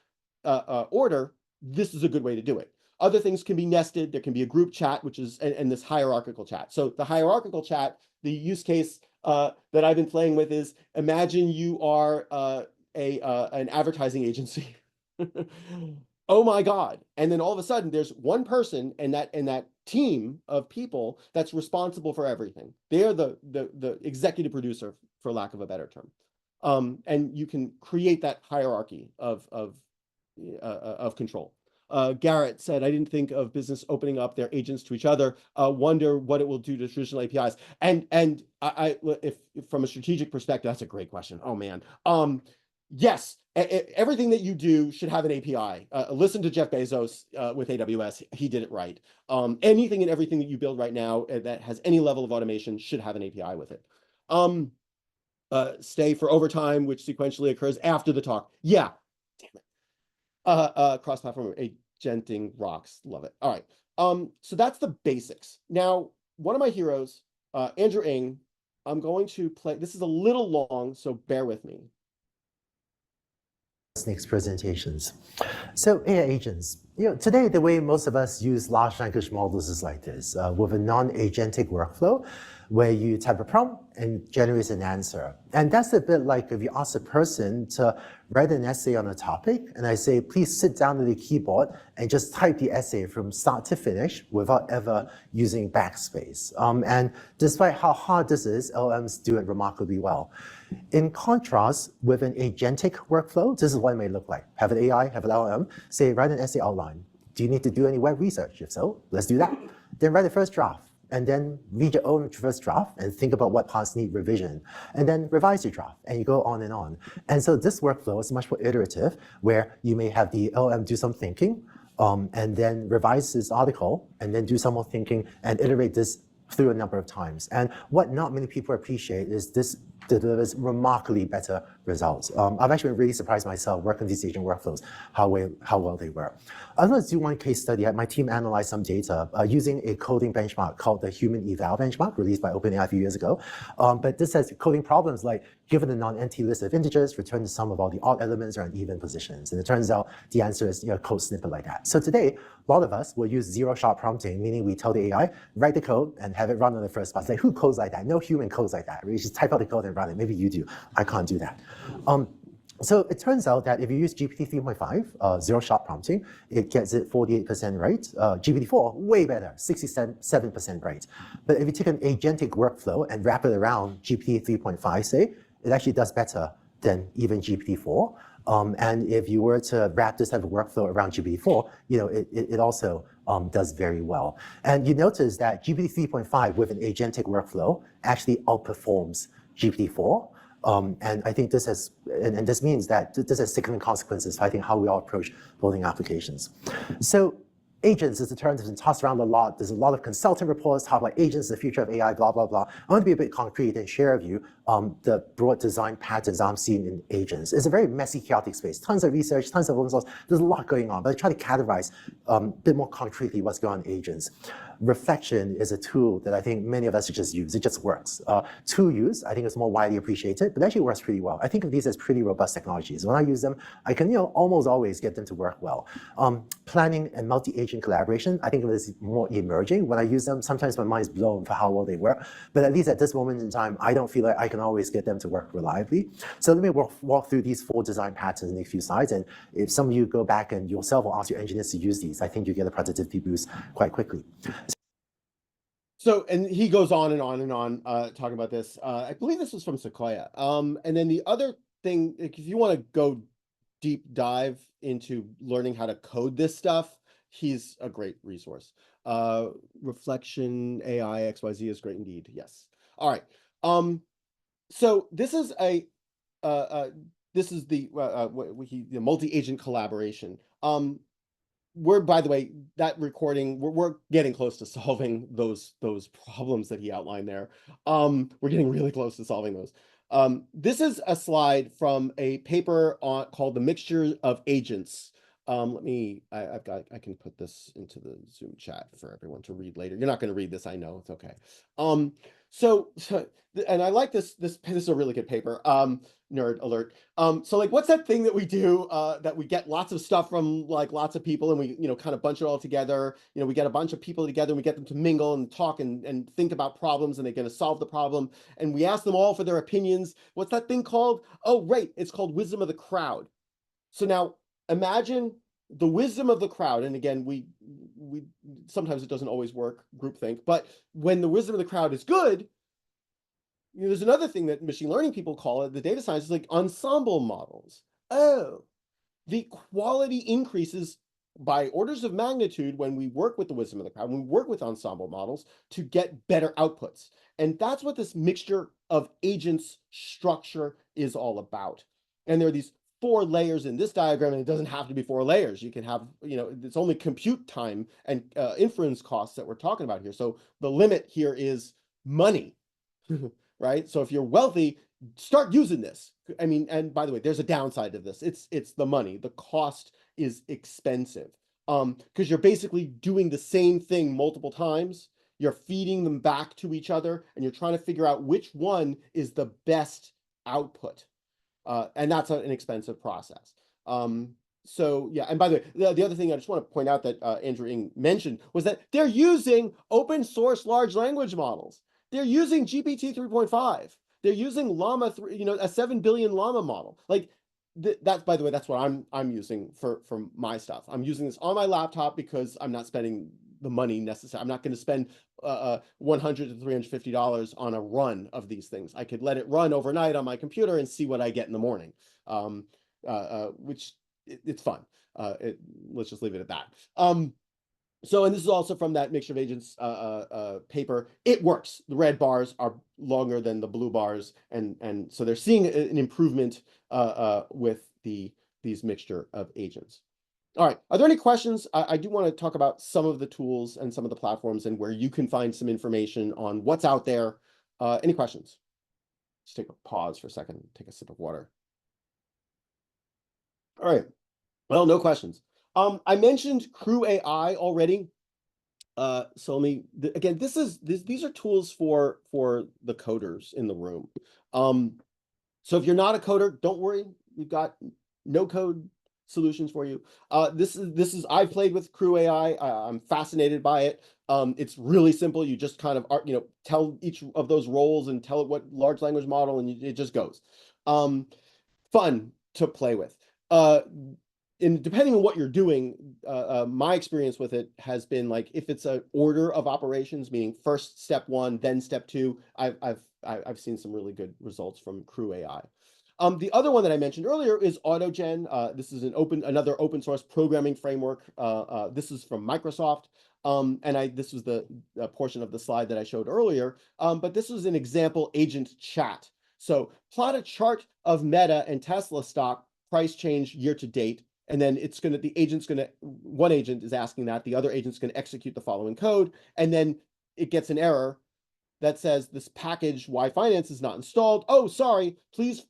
order, this is a good way to do it. Other things can be nested. There can be a group chat, which is, and this hierarchical chat. So the hierarchical chat, the use case that I've been playing with is, imagine you are an advertising agency. Oh my God. And then all of a sudden there's one person and that team of people that's responsible for everything. They are the executive producer, for lack of a better term. And you can create that hierarchy of control. Garrett said, I didn't think of business opening up their agents to each other. Wonder what it will do to traditional APIs. And if from a strategic perspective, that's a great question. Oh man. Yes, everything that you do should have an API. Listen to Jeff Bezos with AWS. He did it right. Anything and everything that you build right now that has any level of automation should have an API with it. Stay for overtime, which sequentially occurs after the talk. Yeah, damn it. Cross-platform agenting rocks. Love it. All right. So that's the basics. Now, one of my heroes, Andrew Ng, I'm going to play. This is a little long, so bear with me. Next presentations. So AI agents, today the way most of us use large language models is like this, with a non-agentic workflow where you type a prompt and generates an answer. And that's a bit like if you ask a person to write an essay on a topic, and I say, please sit down at the keyboard and just type the essay from start to finish without ever using backspace. And despite how hard this is, LLMs do it remarkably well. In contrast, with an agentic workflow, this is what it may look like. Have an AI, have an LLM, say, write an essay outline. Do you need to do any web research? If so, let's do that. Then write the first draft, and then read your own first draft and think about what parts need revision, and then revise your draft, and you go on and on. And so this workflow is much more iterative, where you may have the LLM do some thinking, and then revise this article, and then do some more thinking, and iterate this through a number of times. And what not many people appreciate is this delivers remarkably better results. I've actually been really surprised myself working these agent workflows, how well they work. I'm going to do one case study. My team analyzed some data using a coding benchmark called the Human Eval benchmark, released by OpenAI a few years ago. But this has coding problems like, given a non-empty list of integers, return the sum of all the odd elements or uneven positions. And it turns out the answer is a code snippet like that. So today, a lot of us will use zero-shot prompting, meaning we tell the AI, write the code and have it run on the first pass. Like, who codes like that? No human codes like that. You just type out the code and run it. Maybe you do. I can't do that. So it turns out that if you use GPT 3.5, zero-shot prompting, it gets it 48% right. GPT-4, way better, 67% right. But if you take an agentic workflow and wrap it around GPT 3.5, say, it actually does better than even GPT-4. And if you were to wrap this type of workflow around GPT-4, it also does very well. And you notice that GPT 3.5 with an agentic workflow actually outperforms GPT-4. And I think this has, and this means that this has significant consequences for I think how we all approach building applications. So agents is a term that's been tossed around a lot. There's a lot of consulting reports talking about agents, the future of AI, blah, blah, blah. I want to be a bit concrete and share with you the broad design patterns I'm seeing in agents. It's a very messy, chaotic space. Tons of research, tons of open source. There's a lot going on, but I try to categorize a bit more concretely what's going on in agents. Reflection is a tool that I think many of us should just use. It just works. Tool use, I think it's more widely appreciated, but it actually works pretty well. I think of these as pretty robust technologies. When I use them, I can almost always get them to work well. Planning and multi-agent collaboration, I think of it as more emerging. When I use them, sometimes my mind is blown for how well they work, but at least at this moment in time, I don't feel like I can always get them to work reliably. So let me walk through these 4 design patterns in a few slides, and if some of you go back and yourself will ask your engineers to use these, I think you get a productivity boost quite quickly. So, and he goes on and on and on talking about this. I believe this was from Sequoia. And then the other thing, like, if you want to go deep dive into learning how to code this stuff, he's a great resource. Reflection AI XYZ is great indeed. Yes. All right. So this is a this is the the multi-agent collaboration. We're, by the way, that recording, we're getting close to solving those problems that he outlined there. We're getting really close to solving those. This is a slide from a paper called The Mixture of Agents. Let me, I can put this into the Zoom chat for everyone to read later. You're not going to read this, I know, it's okay. And I like this is a really good paper. Nerd alert. So like, what's that thing that we do that we get lots of stuff from like lots of people and we, kind of bunch it all together. We get a bunch of people together and we get them to mingle and talk and think about problems, and they're going to solve the problem. And we ask them all for their opinions. What's that thing called? Oh, right. It's called wisdom of the crowd. So now imagine the wisdom of the crowd. And again, we sometimes it doesn't always work, groupthink, but when the wisdom of the crowd is good, there's another thing that machine learning people call it, the data science, is like ensemble models. Oh, the quality increases by orders of magnitude when we work with the wisdom of the crowd, when we work with ensemble models to get better outputs. And that's what this mixture of agents structure is all about. And there are these 4 layers in this diagram, and it doesn't have to be 4 layers. You can have, it's only compute time and inference costs that we're talking about here. So the limit here is money. Right? So if you're wealthy, start using this. I mean, and by the way, there's a downside to this. It's the money. The cost is expensive. Because you're basically doing the same thing multiple times. You're feeding them back to each other, and you're trying to figure out which one is the best output. And that's an expensive process. So yeah, and by the way, the other thing I just want to point out that Andrew Ng mentioned was that they're using open source large language models. They're using GPT 3.5. They're using Llama 3, a 7 billion Llama model. Like that's, by the way, that's what I'm using for my stuff. I'm using this on my laptop because I'm not spending the money necessary. I'm not going to spend $100 to $350 on a run of these things. I could let it run overnight on my computer and see what I get in the morning, which it's fun. Let's just leave it at that. So, and this is also from that Mixture of Agents paper. It works. The red bars are longer than the blue bars, and so they're seeing an improvement with these Mixture of Agents. All right. Are there any questions? I do want to talk about some of the tools and some of the platforms and where you can find some information on what's out there. Any questions? Just take a pause for a second. Take a sip of water. All right. Well, no questions. I mentioned Pecu.ai already. So let me, again, these are tools for the coders in the room. So if you're not a coder, don't worry. We've got no code solutions for you. This is I've played with Pecu.ai. I'm fascinated by it. It's really simple. You just kind of tell each of those roles and tell it what large language model, and it just goes. Fun to play with. And depending on what you're doing, my experience with it has been like, if it's an order of operations, meaning first step 1, then step 2, I've seen some really good results from Pecu.ai. The other one that I mentioned earlier is AutoGen. This is another open source programming framework. This is from Microsoft. And this was the portion of the slide that I showed earlier. But this was an example agent chat. So plot a chart of Meta and Tesla stock price change year to date. And then one agent is asking that, the other agent's going to execute the following code. And then it gets an error that says this package Y Finance is not installed. Oh, sorry, please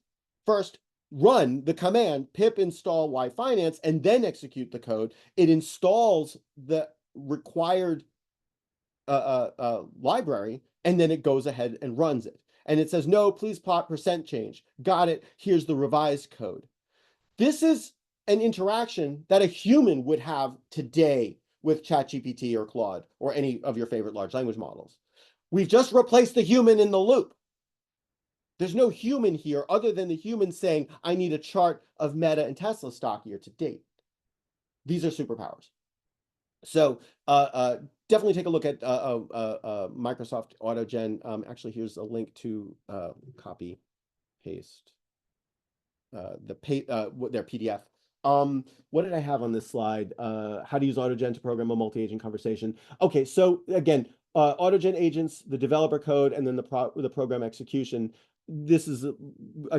first run the command pip install Y Finance and then execute the code. It installs the required library, and then it goes ahead and runs it. And it says, no, please plot percent change. Got it. Here's the revised code. This is an interaction that a human would have today with ChatGPT or Claude or any of your favorite large language models. We've just replaced the human in the loop. There's no human here other than the human saying, I need a chart of Meta and Tesla stock year to date. These are superpowers. So definitely take a look at Microsoft AutoGen. Actually, here's a link to copy, paste their PDF. What did I have on this slide? How to use AutoGen to program a multi-agent conversation. Okay, so again, AutoGen agents, the developer code, and then the program execution. This is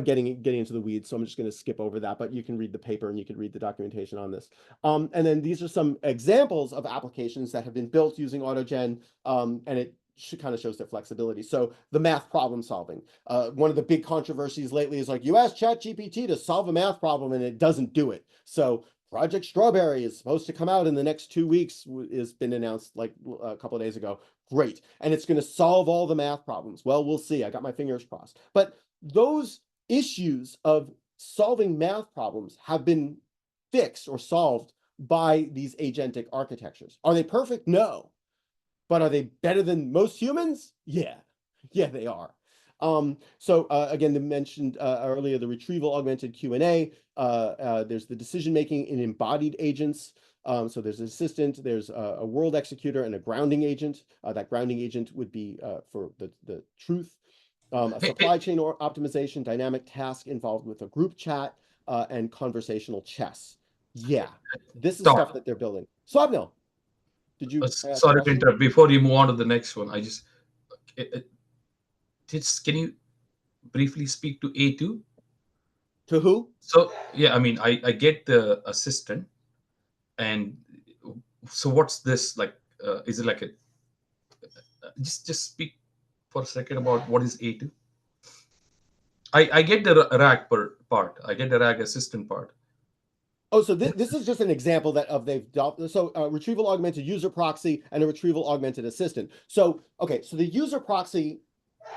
getting into the weeds, so I'm just going to skip over that, but you can read the paper and you can read the documentation on this. And then these are some examples of applications that have been built using AutoGen, and it kind of shows their flexibility. So the math problem solving. One of the big controversies lately is like, you ask ChatGPT to solve a math problem and it doesn't do it. So Project Strawberry is supposed to come out in the next 2 weeks, has been announced like a couple of days ago. Great. And it's going to solve all the math problems. Well, we'll see. I got my fingers crossed. But those issues of solving math problems have been fixed or solved by these agentic architectures. Are they perfect? No. But are they better than most humans? Yeah, they are. So again, they mentioned earlier the retrieval augmented Q&A. There's the decision-making in embodied agents. So there's an assistant, there's a world executor, and a grounding agent. That grounding agent would be for the truth. A supply chain or optimization, dynamic task involved with a group chat, and conversational chess. Yeah, this is stuff that they're building. Swapnil. Did you sorry to interrupt. Before you move on to the next one, can you briefly speak to A2? To who? So yeah, I mean, I get the assistant, and so what's this like? Is it like a just speak for a second about what is A2? I get the RAG part. I get the RAG assistant part. Oh, so this is just an example they've developed. So retrieval augmented user proxy and a retrieval augmented assistant. So, okay, so the user proxy,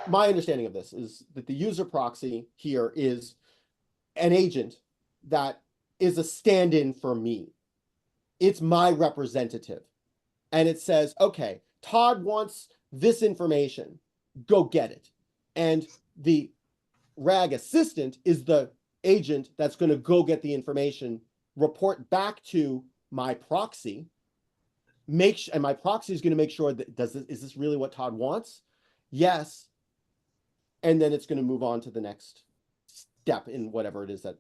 my understanding of this is that the user proxy here is an agent that is a stand-in for me. It's my representative. And it says, okay, Todd wants this information, go get it. And the RAG assistant is the agent that's going to go get the information, report back to my proxy, and my proxy is going to make sure that is this really what Todd wants? Yes. And then it's going to move on to the next step in whatever it is that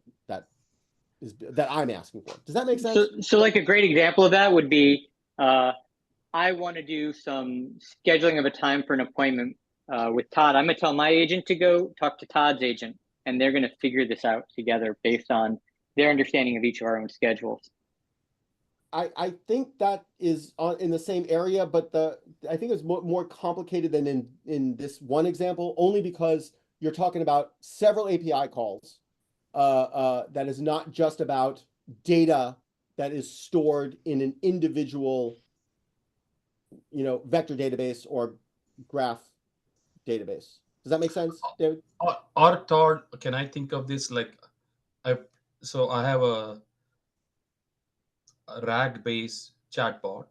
I'm asking for. Does that make sense? So like a great example of that would be, I want to do some scheduling of a time for an appointment with Todd. I'm going to tell my agent to go talk to Todd's agent, and they're going to figure this out together based on their understanding of each of our own schedules. I think that is in the same area, but I think it's more complicated than in this one example, only because you're talking about several API calls that is not just about data that is stored in an individual, vector database or graph database. Does that make sense, David? Or Todd, can I think of this like, I have a RAG-based chatbot,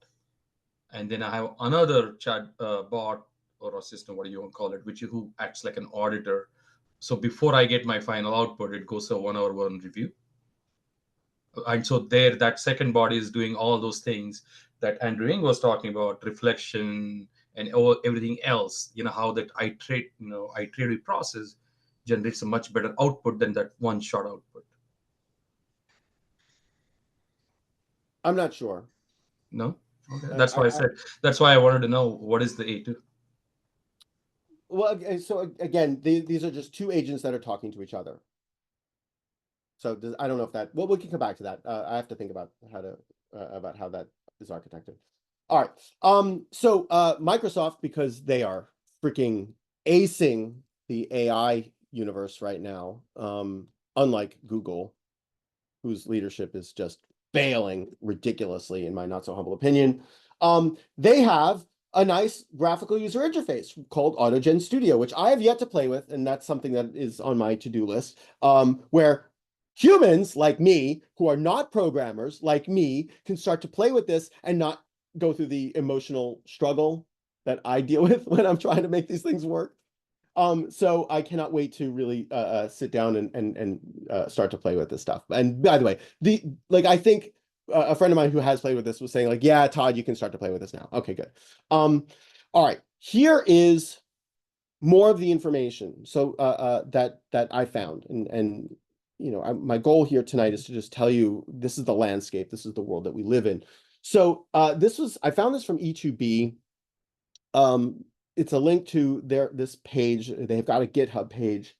and then I have another chat bot or assistant, what do you want to call it, who acts like an auditor. So before I get my final output, it goes to a 1-hour review. And so that second body is doing all those things that Andrew Ng was talking about, reflection and everything else. How that iterative process generates a much better output than that one-shot output. I'm not sure. No? Okay. That's why that's why I wanted to know what is the A2. Well, so again, these are just two agents that are talking to each other. So I don't know if that. Well, we can come back to that. I have to think about how that is architected. All right. So Microsoft, because they are freaking acing the AI universe right now, unlike Google, whose leadership is just failing ridiculously, in my not so humble opinion, they have a nice graphical user interface called AutoGen Studio, which I have yet to play with, and that's something that is on my to-do list, where humans like me, who are not programmers like me, can start to play with this and not go through the emotional struggle that I deal with when I'm trying to make these things work. So I cannot wait to really sit down and start to play with this stuff. And by the way, I think a friend of mine who has played with this was saying like, yeah, Todd, you can start to play with this now. Okay, good. All right, here is more of the information. So that I found, and my goal here tonight is to just tell you this is the landscape, this is the world that we live in. So I found this from E2B. It's a link to this page. They've got a GitHub page.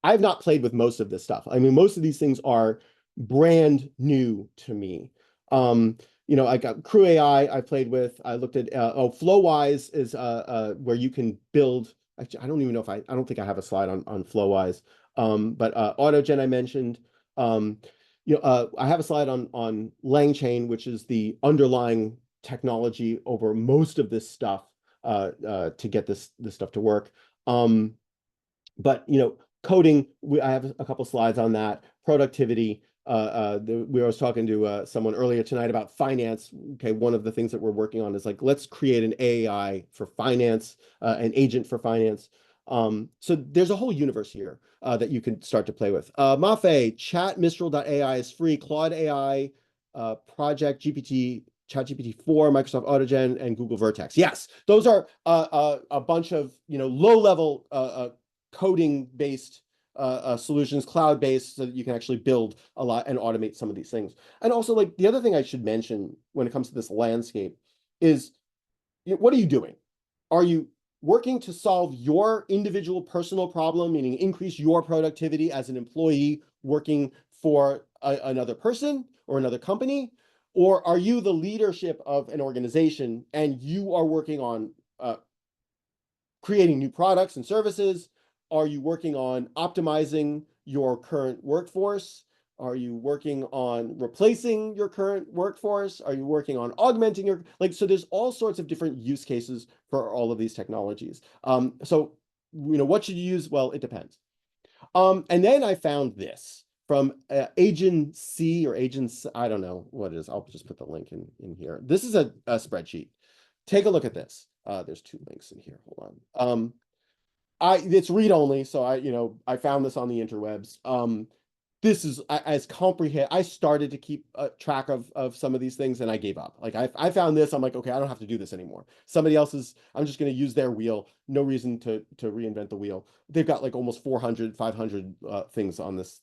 I've not played with most of this stuff. I mean, most of these things are brand new to me. I got Pecu.ai I played with. I looked at Flowise is where you can build. Actually, I don't even know if I don't think I have a slide on Flowise. But AutoGen I mentioned. I have a slide on LangChain, which is the underlying technology over most of this stuff to get this stuff to work. But coding, I have a couple slides on that. Productivity. We was talking to someone earlier tonight about finance. Okay, one of the things that we're working on is like, let's create an AI for finance, an agent for finance. So there's a whole universe here that you can start to play with. Mafe, chat Mistral.ai is free. Claude AI, Project GPT, ChatGPT-4, Microsoft AutoGen, and Google Vertex. Yes, those are a bunch of low-level coding-based solutions, cloud-based, so that you can actually build a lot and automate some of these things. And also, like, the other thing I should mention when it comes to this landscape is, what are you doing? Are you working to solve your individual personal problem, meaning increase your productivity as an employee working for another person or another company? Or are you the leadership of an organization and you are working on creating new products and services? Are you working on optimizing your current workforce? Are you working on replacing your current workforce? Are you working on augmenting your, so there's all sorts of different use cases for all of these technologies. So, what should you use? Well, it depends. And then I found this from Agency or Agents, I don't know what it is. I'll just put the link in here. This is a spreadsheet. Take a look at this. There's two links in here. Hold on. It's read only, so I found this on the interwebs. This is as comprehend. I started to keep track of some of these things, and I gave up. Like I found this, I'm like, okay, I don't have to do this anymore. Somebody else's. I'm just going to use their wheel. No reason to reinvent the wheel. They've got like almost 400, 500 things on this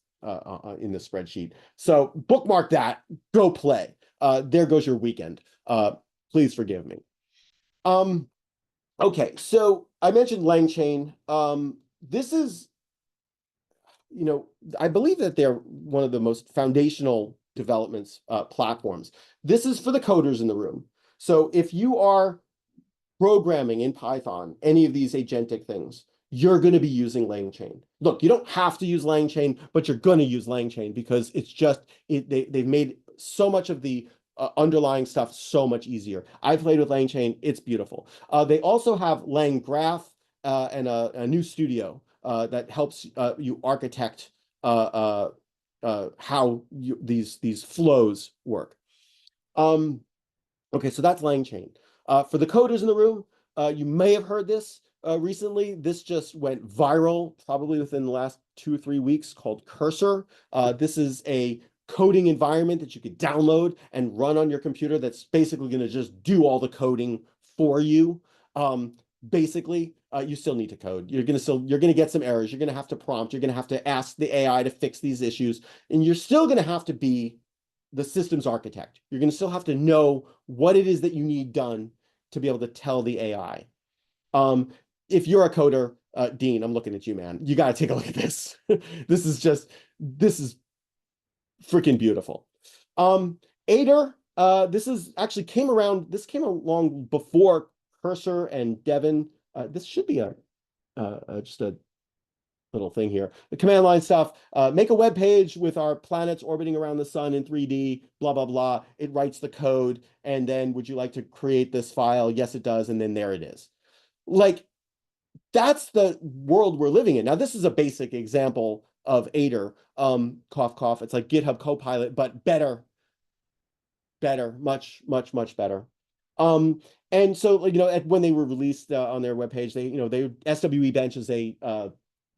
in this spreadsheet. So bookmark that. Go play. There goes your weekend. Please forgive me. Okay, so I mentioned LangChain. This is, I believe that they're one of the most foundational developments platforms. This is for the coders in the room. So if you are programming in Python, any of these agentic things, you're going to be using LangChain. Look, you don't have to use LangChain, but you're going to use LangChain because it's just, they've made so much of the underlying stuff so much easier. I played with LangChain. It's beautiful. They also have LangGraph and a new studio that helps you architect how these flows work. Okay, so that's LangChain. For the coders in the room, you may have heard this recently. This just went viral probably within the last 2 or 3 weeks, called Cursor. This is a coding environment that you could download and run on your computer that's basically going to just do all the coding for you. Basically, you still need to code. You're going to get some errors. You're going to have to prompt. You're going to have to ask the AI to fix these issues. And you're still going to have to be the systems architect. You're going to still have to know what it is that you need done to be able to tell the AI. If you're a coder, Dean, I'm looking at you, man. You got to take a look at this. This is freaking beautiful. Aider, this came along before Cursor and Devin. This should be just a little thing here. The command line stuff, make a web page with our planets orbiting around the sun in 3D, blah, blah, blah. It writes the code. And then would you like to create this file? Yes, it does. And then there it is. Like, that's the world we're living in. Now, this is a basic example of Aider. Cough, cough. It's like GitHub Copilot, but better, much, much, much better. And so, when they were released on their webpage, they SWE Bench is a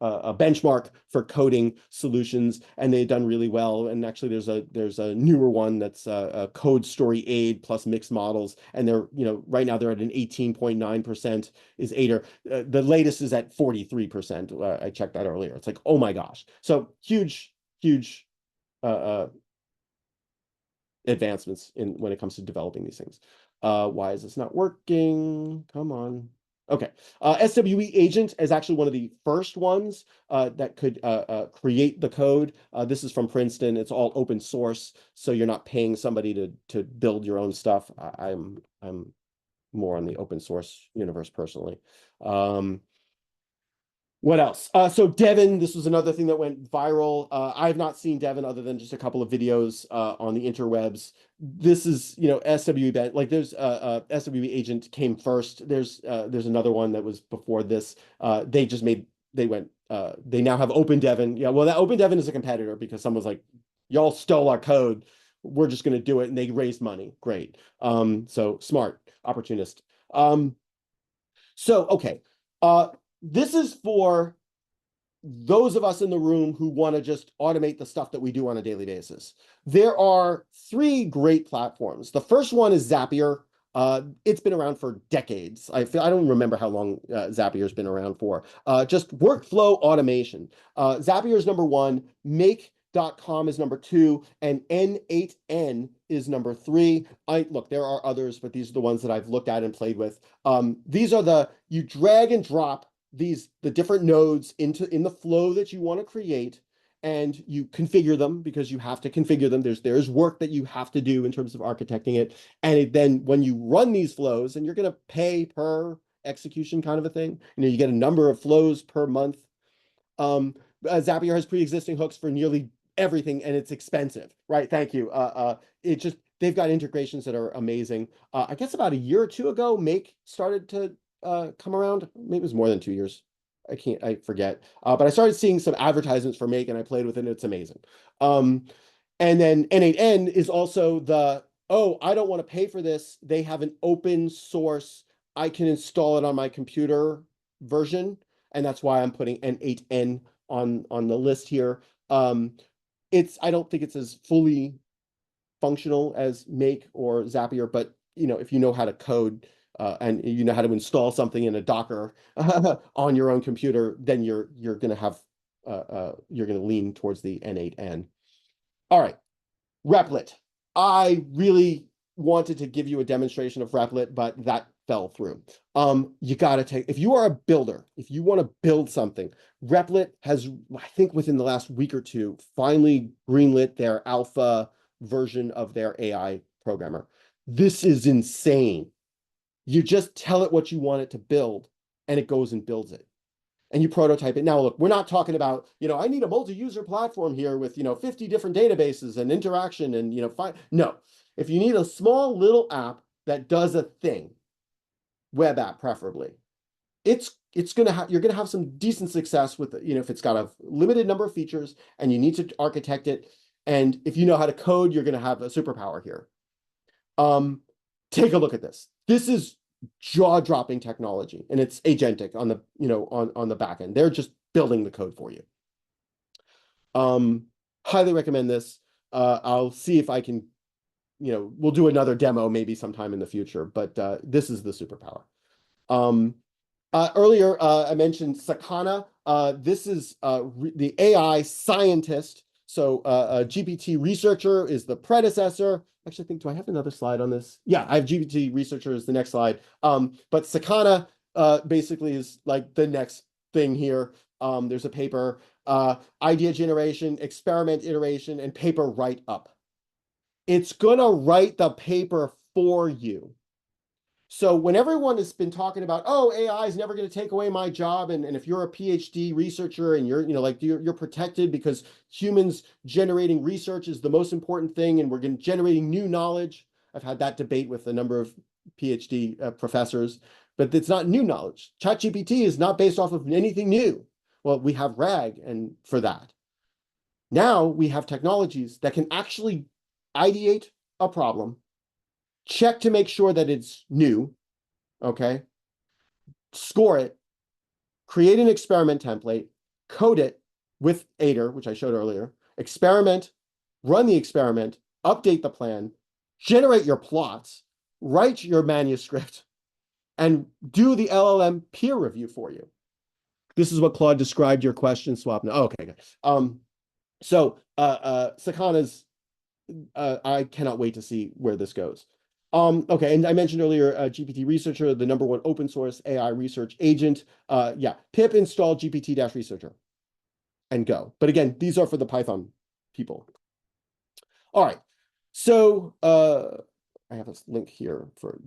a benchmark for coding solutions, and they've done really well. And actually, there's a newer one that's a code story aid plus mixed models, and they're right now they're at an 18.9% is AIDR. The latest is at 43%. I checked that earlier. It's like, oh my gosh! So huge advancements in when it comes to developing these things. Why is this not working? Come on. Okay. SWE agent is actually one of the first ones that could create the code. This is from Princeton. It's all open source, so you're not paying somebody to build your own stuff. I'm more on the open source universe personally. What else? So Devin, this was another thing that went viral. I have not seen Devin other than just a couple of videos on the interwebs. This is, SWE event. Like there's SWE agent came first. There's another one that was before this. They now have Open Devin. Yeah, well, that Open Devin is a competitor because someone's like, y'all stole our code. We're just going to do it, and they raised money. Great. So smart, opportunist. So okay. This is for those of us in the room who want to just automate the stuff that we do on a daily basis. There are 3 great platforms. The first one is Zapier. It's been around for decades. I don't remember how long Zapier's been around for. Just workflow automation. Zapier is number 1. Make.com is number 2, and N8N is number 3. Look, there are others, but these are the ones that I've looked at and played with. These are you drag and drop the different nodes in the flow that you want to create, and you configure them because you have to configure them. There's work that you have to do in terms of architecting it. And then when you run these flows, and you're going to pay per execution kind of a thing, you get a number of flows per month. Zapier has pre-existing hooks for nearly everything, and it's expensive, right? Thank you. They've got integrations that are amazing. I guess about a year or 2 ago, Make started to come around. Maybe it was more than 2 years. I forget. But I started seeing some advertisements for Make, and I played with it, and it's amazing. And then N8N is also I don't want to pay for this. They have an open source, I can install it on my computer version, and that's why I'm putting N8N on the list here. I don't think it's as fully functional as Make or Zapier, but if you know how to code and you know how to install something in a Docker on your own computer, then you're going to lean towards the N8N. All right, Replit. I really wanted to give you a demonstration of Replit, but that fell through. You got to if you are a builder, if you want to build something, Replit has, I think within the last week or 2, finally greenlit their alpha version of their AI programmer. This is insane. You just tell it what you want it to build, and it goes and builds it. And you prototype it. Now, look, we're not talking about, I need a multi-user platform here with, 50 different databases and interaction and, no. If you need a small little app that does a thing, web app preferably, you're going to have some decent success with, if it's got a limited number of features and you need to architect it. And if you know how to code, you're going to have a superpower here. Take a look at this. This is jaw-dropping technology, and it's agentic on the on the back end. They're just building the code for you. Highly recommend this. I'll see if I can, we'll do another demo maybe sometime in the future, but this is the superpower. Earlier, I mentioned Sakana. This is the AI scientist. So a GPT researcher is the predecessor. Actually, do I have another slide on this? Yeah, I have GPT researcher as the next slide. But Sakana basically is like the next thing here. There's a paper, idea generation, experiment iteration, and paper write-up. It's going to write the paper for you. So when everyone has been talking about, oh, AI is never going to take away my job, and if you're a PhD researcher and you're protected because humans generating research is the most important thing, and we're generating new knowledge. I've had that debate with a number of PhD professors, but it's not new knowledge. ChatGPT is not based off of anything new. Well, we have RAG and for that. Now we have technologies that can actually ideate a problem, check to make sure that it's new, okay? Score it, create an experiment template, code it with Aider, which I showed earlier, experiment, run the experiment, update the plan, generate your plots, write your manuscript, and do the LLM peer review for you. This is what Claude described your question swap. No, okay. Sakana's, I cannot wait to see where this goes. Okay, and I mentioned earlier, GPT Researcher, the #1 open source AI research agent. Yeah, pip install GPT-Researcher and go. But again, these are for the Python people. All right, so I have this link here for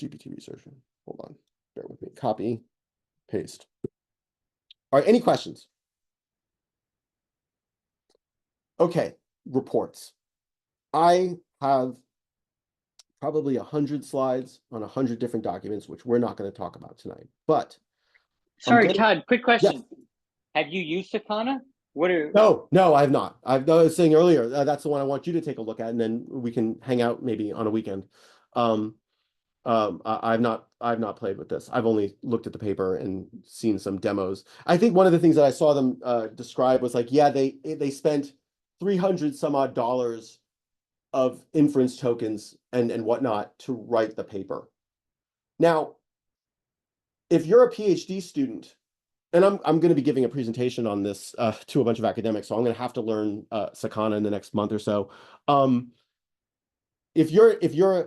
GPT Researcher. Hold on, bear with me. Copy, paste. All right, any questions? Okay, reports. I have probably 100 slides on 100 different documents, which we're not going to talk about tonight. But sorry, Todd, quick question. Yes. Have you used Sakana? No, I have not. I was saying earlier, that's the one I want you to take a look at, and then we can hang out maybe on a weekend. I've not played with this. I've only looked at the paper and seen some demos. I think one of the things that I saw them describe was like, yeah, they spent $300 some odd of inference tokens and whatnot to write the paper. Now, if you're a PhD student, and I'm going to be giving a presentation on this to a bunch of academics, so I'm going to have to learn Sakana in the next month or so. If you're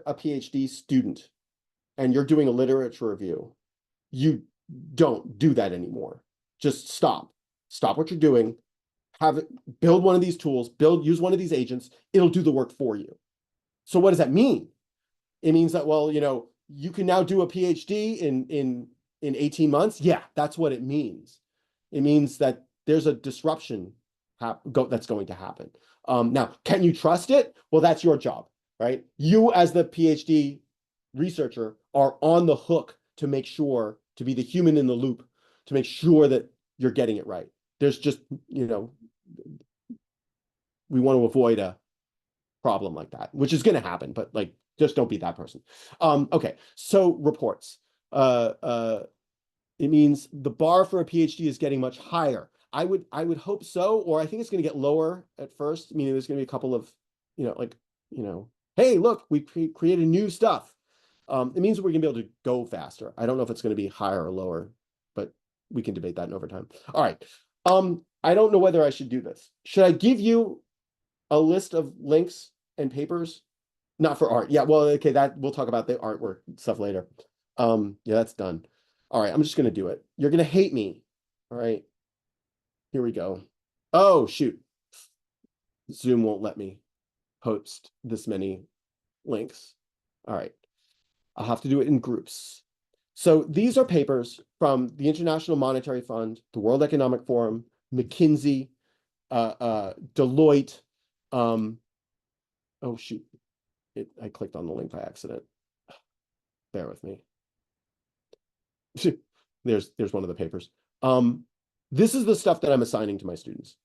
a PhD student and you're doing a literature review, you don't do that anymore. Just stop what you're doing, build one of these tools, use one of these agents. It'll do the work for you. So what does that mean? It means that, well, you can now do a PhD in 18 months. Yeah, that's what it means. It means that there's a disruption that's going to happen. Now, can you trust it? Well, that's your job, right? You as the PhD researcher are on the hook to make sure, to be the human in the loop, to make sure that you're getting it right. There's just, we want to avoid a problem like that, which is going to happen, but like, just don't be that person. Okay, so reports. It means the bar for a PhD is getting much higher. I would hope so, or I think it's going to get lower at first, meaning there's going to be a couple of, hey, look, we created new stuff. It means we're going to be able to go faster. I don't know if it's going to be higher or lower, but we can debate that in overtime. All right. I don't know whether I should do this. Should I give you a list of links and papers? Not for art. Yeah, well, okay, that we'll talk about the artwork stuff later. Yeah, that's done. All right, I'm just going to do it. You're going to hate me. All right. Here we go. Oh, shoot. Zoom won't let me post this many links. All right. I'll have to do it in groups. So these are papers from the International Monetary Fund, the World Economic Forum, McKinsey, Deloitte. Oh, shoot. I clicked on the link by accident. Bear with me. There's one of the papers. This is the stuff that I'm assigning to my students.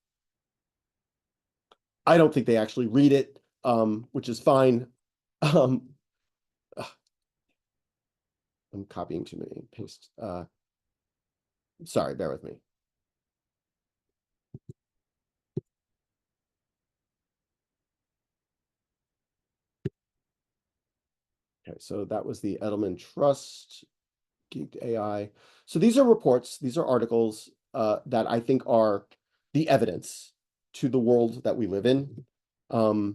I don't think they actually read it, which is fine. I'm copying too many pastes. Sorry, bear with me. Okay, so that was the Edelman Trust, Geeked AI. So these are reports, these are articles that I think are the evidence to the world that we live in. Wow,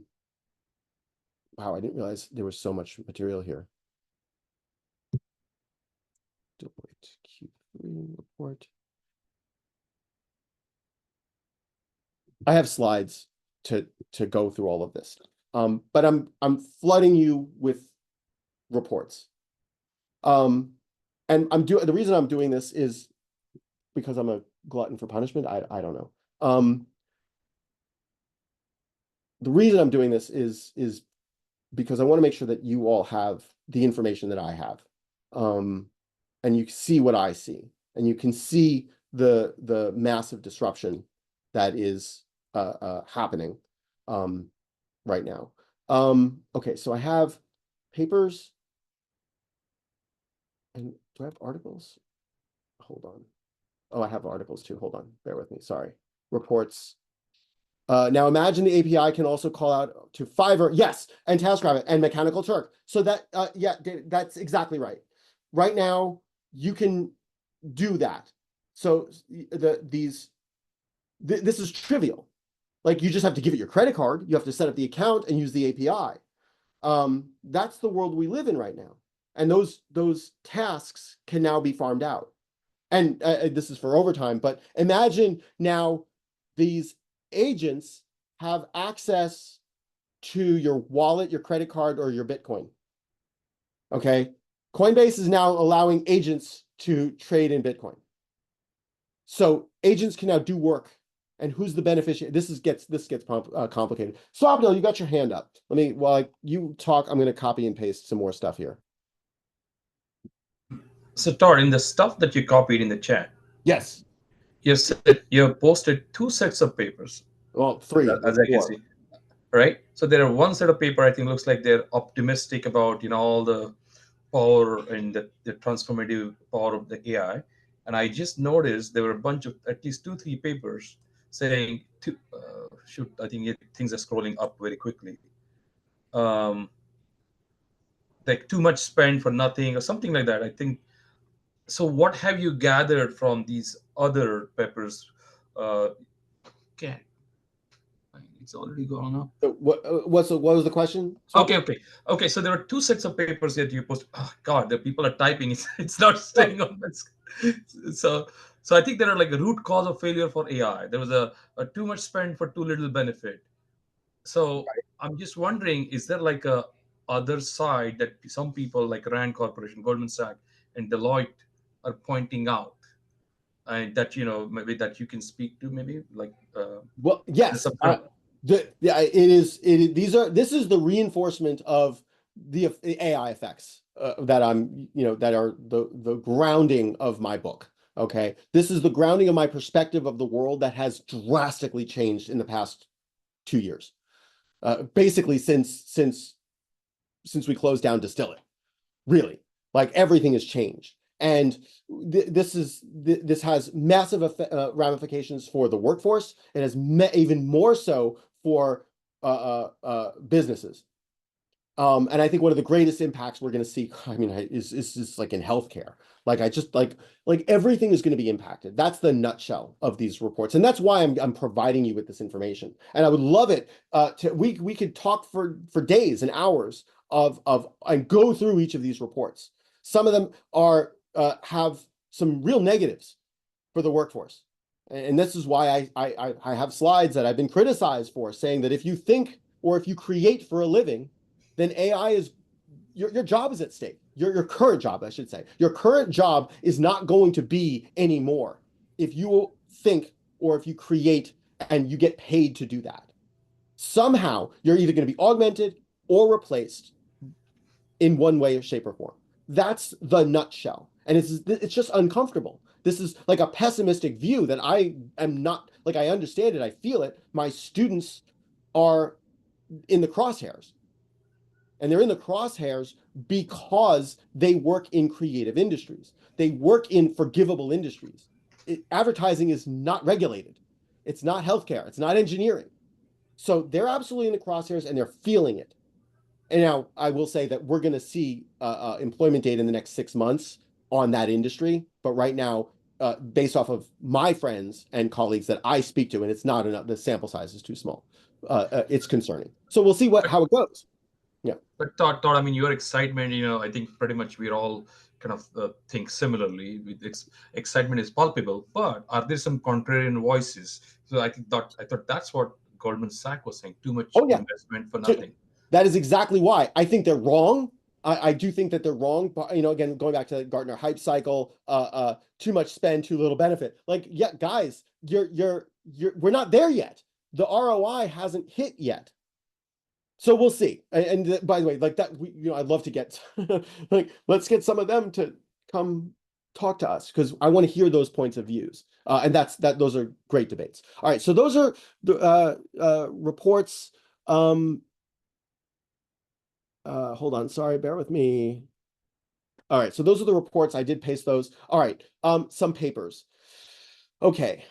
I didn't realize there was so much material here. Deloitte Q3 report. I have slides to go through all of this, but I'm flooding you with reports. And the reason I'm doing this is because I'm a glutton for punishment. I don't know. The reason I'm doing this is because I want to make sure that you all have the information that I have, and you see what I see, and you can see the massive disruption that is happening right now. Okay, so I have papers, and do I have articles? Hold on. Oh, I have articles too. Hold on, bear with me. Sorry. Reports. Now imagine the API can also call out to Fiverr, yes, and TaskRabbit and Mechanical Turk. So that, yeah, that's exactly right. Right now, you can do that. So this is trivial. Like you just have to give it your credit card. You have to set up the account and use the API. That's the world we live in right now. And those tasks can now be farmed out. And this is for overtime, but imagine now these agents have access to your wallet, your credit card, or your Bitcoin. Okay. Coinbase is now allowing agents to trade in Bitcoin. So agents can now do work. And who's the beneficiary? This gets complicated. Swapnil, you got your hand up. Let me, while you talk, I'm going to copy and paste some more stuff here. So Todd, in the stuff that you copied in the chat, yes, you posted 2 sets of papers. Well, 3, as I can see, right? So there are one set of paper. I think looks like they're optimistic about all the power and the transformative power of the AI. And I just noticed there were a bunch of at least 2-3 papers saying, I think things are scrolling up very quickly. Like too much spend for nothing or something like that. I think. So what have you gathered from these other papers? Okay, it's already gone up. What was the question? Okay. So there were 2 sets of papers that you posted. Oh God, the people are typing. It's not staying on my screen. So I think there are like a root cause of failure for AI. There was a too much spend for too little benefit. So I'm just wondering, is there like a other side that some people like Rand Corporation, Goldman Sachs, and Deloitte are pointing out, and that maybe that you can speak to, maybe like well, yes, this is the reinforcement of the AI effects that that are the grounding of my book. Okay, this is the grounding of my perspective of the world that has drastically changed in the past 2 years, basically since we closed down Distill It. Really, like everything has changed. And this has massive ramifications for the workforce. It has even more so for businesses. And I think one of the greatest impacts we're going to see, is like in healthcare. Like everything is going to be impacted. That's the nutshell of these reports, and that's why I'm providing you with this information. And I would love it we could talk for days and hours and go through each of these reports. Some of them have some real negatives for the workforce, and this is why I have slides that I've been criticized for, saying that if you think or if you create for a living, then AI is your job is at stake. Your current job, I should say. Your current job is not going to be anymore if you think or if you create and you get paid to do that. Somehow, you're either going to be augmented or replaced in one way, shape, or form. That's the nutshell. And it's just uncomfortable. This is like a pessimistic view that I am not, like, I understand it, I feel it. My students are in the crosshairs. And they're in the crosshairs because they work in creative industries. They work in forgivable industries. Advertising is not regulated. It's not healthcare. It's not engineering. So they're absolutely in the crosshairs and they're feeling it. And now I will say that we're going to see employment data in the next 6 months on that industry. But right now, based off of my friends and colleagues that I speak to, and it's not enough, the sample size is too small. It's concerning. So we'll see how it goes. Yeah. But Todd, your excitement, I think pretty much we're all kind of think similarly. Excitement is palpable, but are there some contrarian voices? So I thought that's what Goldman Sachs was saying. Too much investment for nothing. That is exactly why. I think they're wrong. I do think that they're wrong. But again, going back to the Gartner hype cycle, too much spend, too little benefit. Like, yeah, guys, we're not there yet. The ROI hasn't hit yet. So we'll see. And by the way, like that, I'd love to get like, let's get some of them to come talk to us, because I want to hear those points of views. And those are great debates. All right. So those are the reports. Hold on. Sorry. Bear with me. All right. So those are the reports. I did paste those. All right. Some papers. Okay.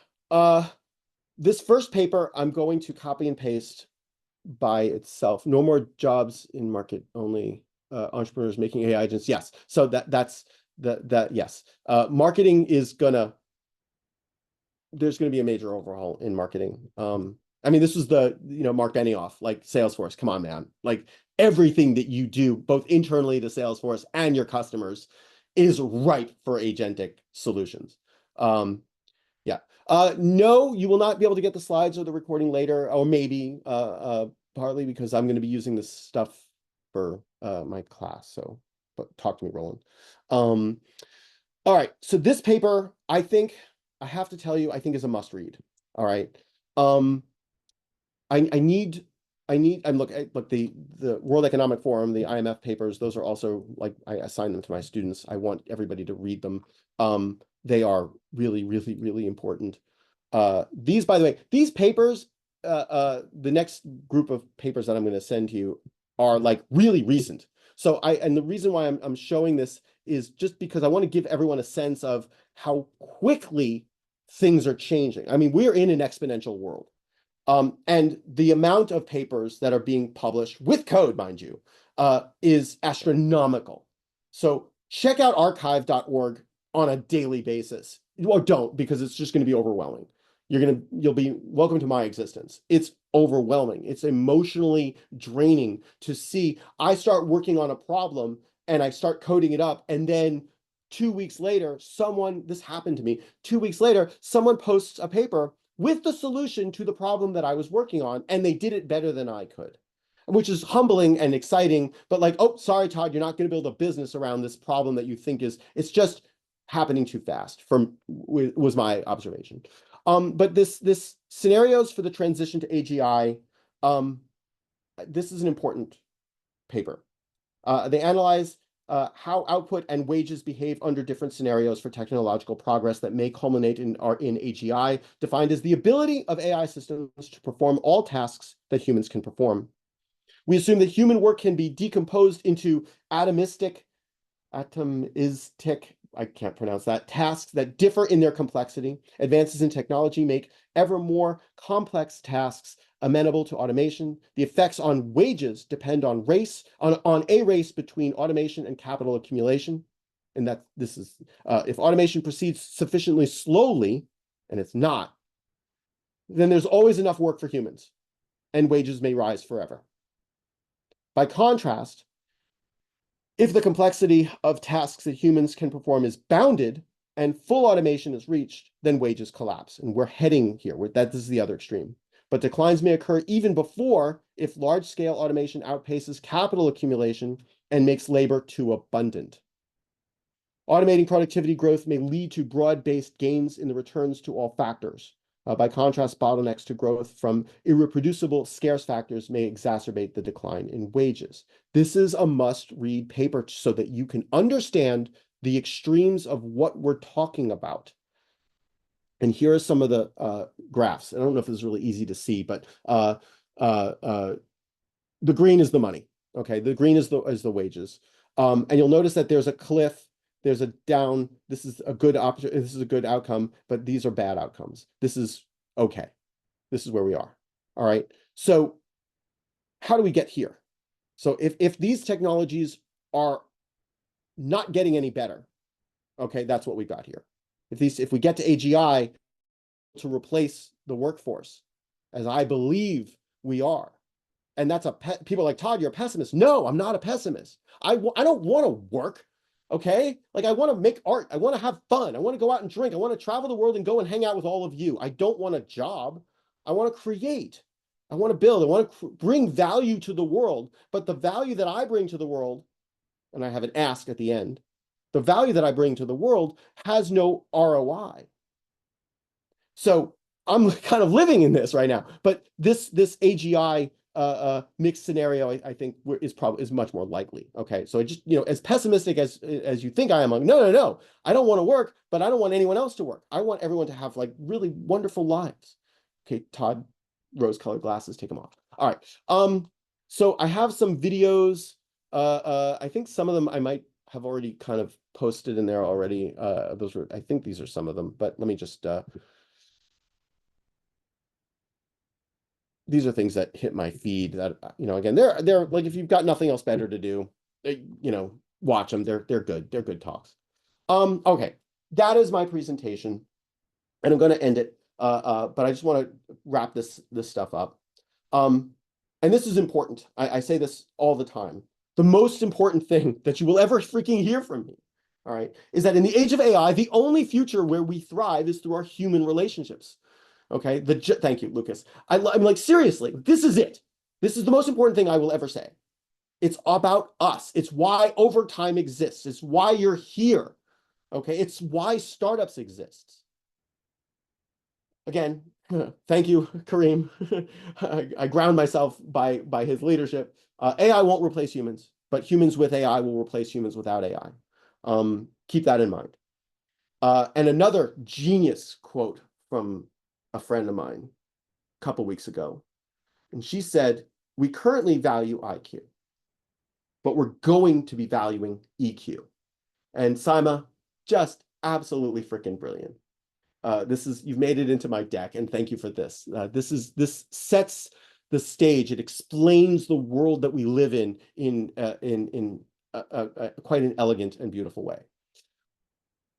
This first paper I'm going to copy and paste by itself. No more jobs in market, only entrepreneurs making AI agents. Yes. So that's yes. Marketing is there's gonna be a major overhaul in marketing. I mean, this was the, Mark Benioff, like Salesforce. Come on, man. Like everything that you do, both internally to Salesforce and your customers, is ripe for agentic solutions. Yeah. No, you will not be able to get the slides or the recording later, or maybe partly because I'm going to be using this stuff for my class. So, but talk to me, Roland. All right. So this paper, I think, I have to tell you, I think is a must read. All right. Look, the World Economic Forum, the IMF papers, those are also, like, I assign them to my students. I want everybody to read them. They are really, really, really important. These, by the way, these papers, the next group of papers that I'm going to send to you are like really recent. So and the reason why I'm showing this is just because I want to give everyone a sense of how quickly things are changing. I mean, we're in an exponential world. And the amount of papers that are being published with code, mind you, is astronomical. So check out archive.org on a daily basis. Or don't, because it's just going to be overwhelming. You'll be welcome to my existence. It's overwhelming. It's emotionally draining to see. I start working on a problem and I start coding it up, and then 2 weeks later, this happened to me, 2 weeks later, someone posts a paper with the solution to the problem that I was working on, and they did it better than I could, which is humbling and exciting, but like, oh, sorry, Todd, you're not going to build a business around this problem that you think it's just happening too fast, was my observation. But this scenarios for the transition to AGI, this is an important paper. They analyze how output and wages behave under different scenarios for technological progress that may culminate in AGI, defined as the ability of AI systems to perform all tasks that humans can perform. We assume that human work can be decomposed into atomistic, I can't pronounce that, tasks that differ in their complexity. Advances in technology make ever more complex tasks amenable to automation. The effects on wages depend on a race between automation and capital accumulation. And that this is, if automation proceeds sufficiently slowly, and it's not, then there's always enough work for humans, and wages may rise forever. By contrast, if the complexity of tasks that humans can perform is bounded and full automation is reached, then wages collapse. And we're heading here. This is the other extreme. But declines may occur even before if large-scale automation outpaces capital accumulation and makes labor too abundant. Automating productivity growth may lead to broad-based gains in the returns to all factors. By contrast, bottlenecks to growth from irreproducible scarce factors may exacerbate the decline in wages. This is a must-read paper so that you can understand the extremes of what we're talking about. And here are some of the graphs. I don't know if this is really easy to see, but the green is the money. Okay, the green is the wages, and you'll notice that there's a cliff. There's a down. This is a good option. This is a good outcome, but these are bad outcomes. This is okay. This is where we are. All right. So how do we get here? So if these technologies are not getting any better, okay, that's what we got here. If we get to AGI to replace the workforce, as I believe we are, and that's people are like, Todd, you're a pessimist. No, I'm not a pessimist. I don't want to work. Okay, like I want to make art. I want to have fun. I want to go out and drink. I want to travel the world and go and hang out with all of you. I don't want a job. I want to create. I want to build. I want to bring value to the world. But the value that I bring to the world, and I have an ask at the end, the value that I bring to the world has no ROI. So I'm kind of living in this right now. But this AGI mixed scenario, I think is much more likely. Okay, so just, as pessimistic as you think I am, no, I don't want to work, but I don't want anyone else to work. I want everyone to have like really wonderful lives. Okay, Todd, rose-colored glasses, take them off. All right. So I have some videos. I think some of them I might have already kind of posted in there already. I think these are some of them, but let me just these are things that hit my feed that, again, they're like, if you've got nothing else better to do, watch them. They're good. They're good talks. Okay, that is my presentation, and I'm going to end it. But I just want to wrap this stuff up. And this is important. I say this all the time. The most important thing that you will ever freaking hear from me, all right, is that in the age of AI, the only future where we thrive is through our human relationships. Okay, thank you, Lucas. I'm like, seriously, this is it. This is the most important thing I will ever say. It's about us. It's why overtime exists. It's why you're here. Okay, it's why startups exist. Again, thank you, Kareem. I ground myself by his leadership. AI won't replace humans, but humans with AI will replace humans without AI. Keep that in mind. And another genius quote from a friend of mine a couple weeks ago. And she said, we currently value IQ, but we're going to be valuing EQ. And Saima, just absolutely freaking brilliant. You've made it into my deck, and thank you for this. This sets the stage. It explains the world that we live in quite an elegant and beautiful way.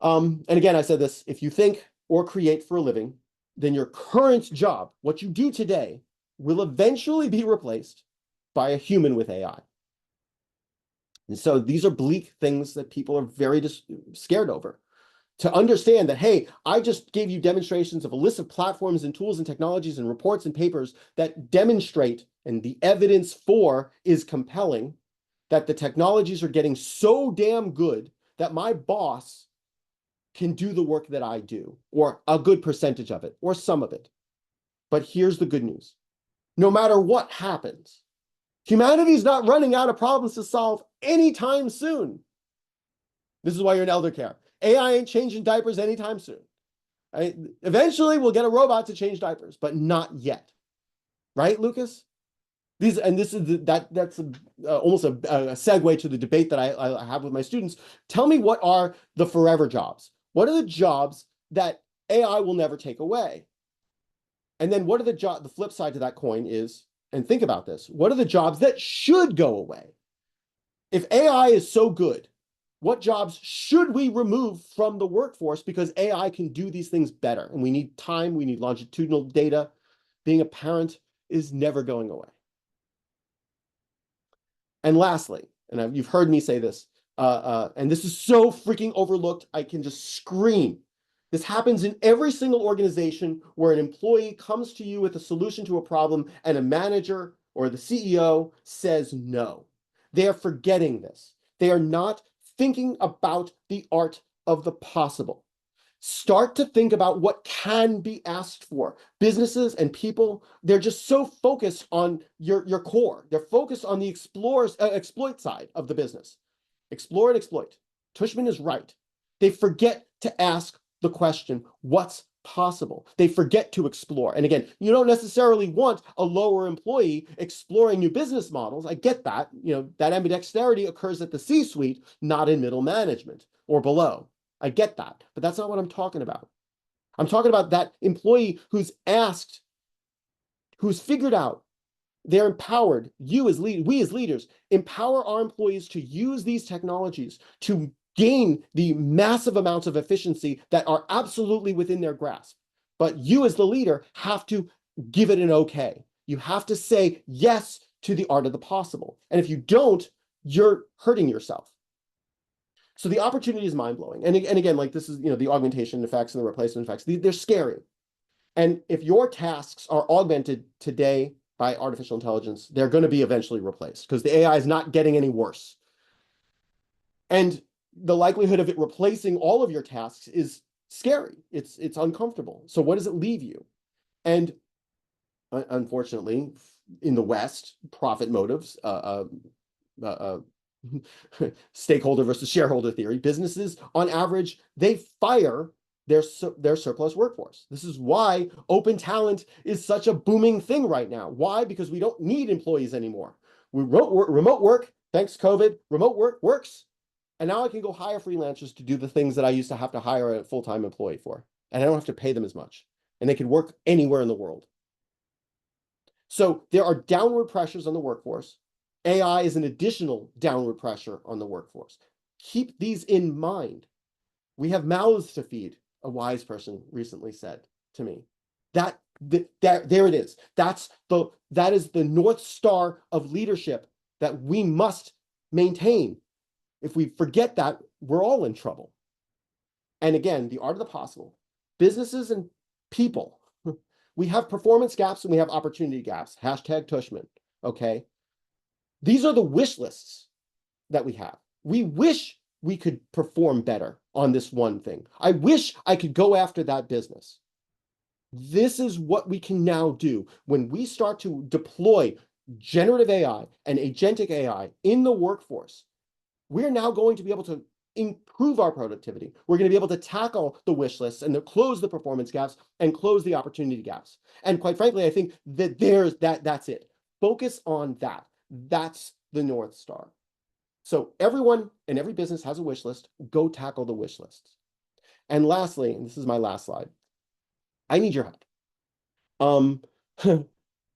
And again, I said this: if you think or create for a living, then your current job, what you do today, will eventually be replaced by a human with AI. And so these are bleak things that people are very scared over. To understand that, hey, I just gave you demonstrations of a list of platforms and tools and technologies and reports and papers that demonstrate, and the evidence for is compelling, that the technologies are getting so damn good that my boss can do the work that I do, or a good percentage of it, or some of it. But here's the good news. No matter what happens, humanity is not running out of problems to solve anytime soon. This is why you're in elder care. AI ain't changing diapers anytime soon. Eventually, we'll get a robot to change diapers, but not yet. Right, Lucas? That's almost a segue to the debate that I have with my students. Tell me, what are the forever jobs? What are the jobs that AI will never take away? And then what are the flip side to that coin is, and think about this, what are the jobs that should go away? If AI is so good, what jobs should we remove from the workforce because AI can do these things better? And we need time, we need longitudinal data. Being a parent is never going away. And lastly, and you've heard me say this, and this is so freaking overlooked, I can just scream. This happens in every single organization where an employee comes to you with a solution to a problem and a manager or the CEO says no. They are forgetting this. They are not thinking about the art of the possible. Start to think about what can be asked for. Businesses and people, they're just so focused on your core. They're focused on the exploit side of the business. Explore and exploit. Tushman is right. They forget to ask the question, what's possible? They forget to explore. And again, you don't necessarily want a lower employee exploring new business models. I get that. That ambidexterity occurs at the C-suite, not in middle management or below. I get that, but that's not what I'm talking about. I'm talking about that employee who's asked, who's figured out, they're empowered. We as leaders, empower our employees to use these technologies to gain the massive amounts of efficiency that are absolutely within their grasp. But you as the leader have to give it an okay. You have to say yes to the art of the possible. And if you don't, you're hurting yourself. So the opportunity is mind-blowing. And again, like this is, the augmentation effects and the replacement effects, they're scary. And if your tasks are augmented today by artificial intelligence, they're going to be eventually replaced because the AI is not getting any worse. And the likelihood of it replacing all of your tasks is scary. It's uncomfortable. So what does it leave you? And unfortunately, in the West, profit motives, stakeholder versus shareholder theory, businesses on average, they fire their surplus workforce. This is why open talent is such a booming thing right now. Why? Because we don't need employees anymore. Remote work, thanks COVID, remote work works. And now I can go hire freelancers to do the things that I used to have to hire a full-time employee for. And I don't have to pay them as much. And they can work anywhere in the world. So there are downward pressures on the workforce. AI is an additional downward pressure on the workforce. Keep these in mind. We have mouths to feed, a wise person recently said to me. There it is. That is the North Star of leadership that we must maintain. If we forget that, we're all in trouble. And again, the art of the possible. Businesses and people, we have performance gaps and we have opportunity gaps. Hashtag Tushman, okay? These are the wish lists that we have. We wish we could perform better on this one thing. I wish I could go after that business. This is what we can now do when we start to deploy generative AI and agentic AI in the workforce. We're now going to be able to improve our productivity. We're going to be able to tackle the wish lists and close the performance gaps and close the opportunity gaps. And quite frankly, I think that that's it. Focus on that. That's the North Star. So everyone and every business has a wish list. Go tackle the wish lists. And lastly, and this is my last slide, I need your help.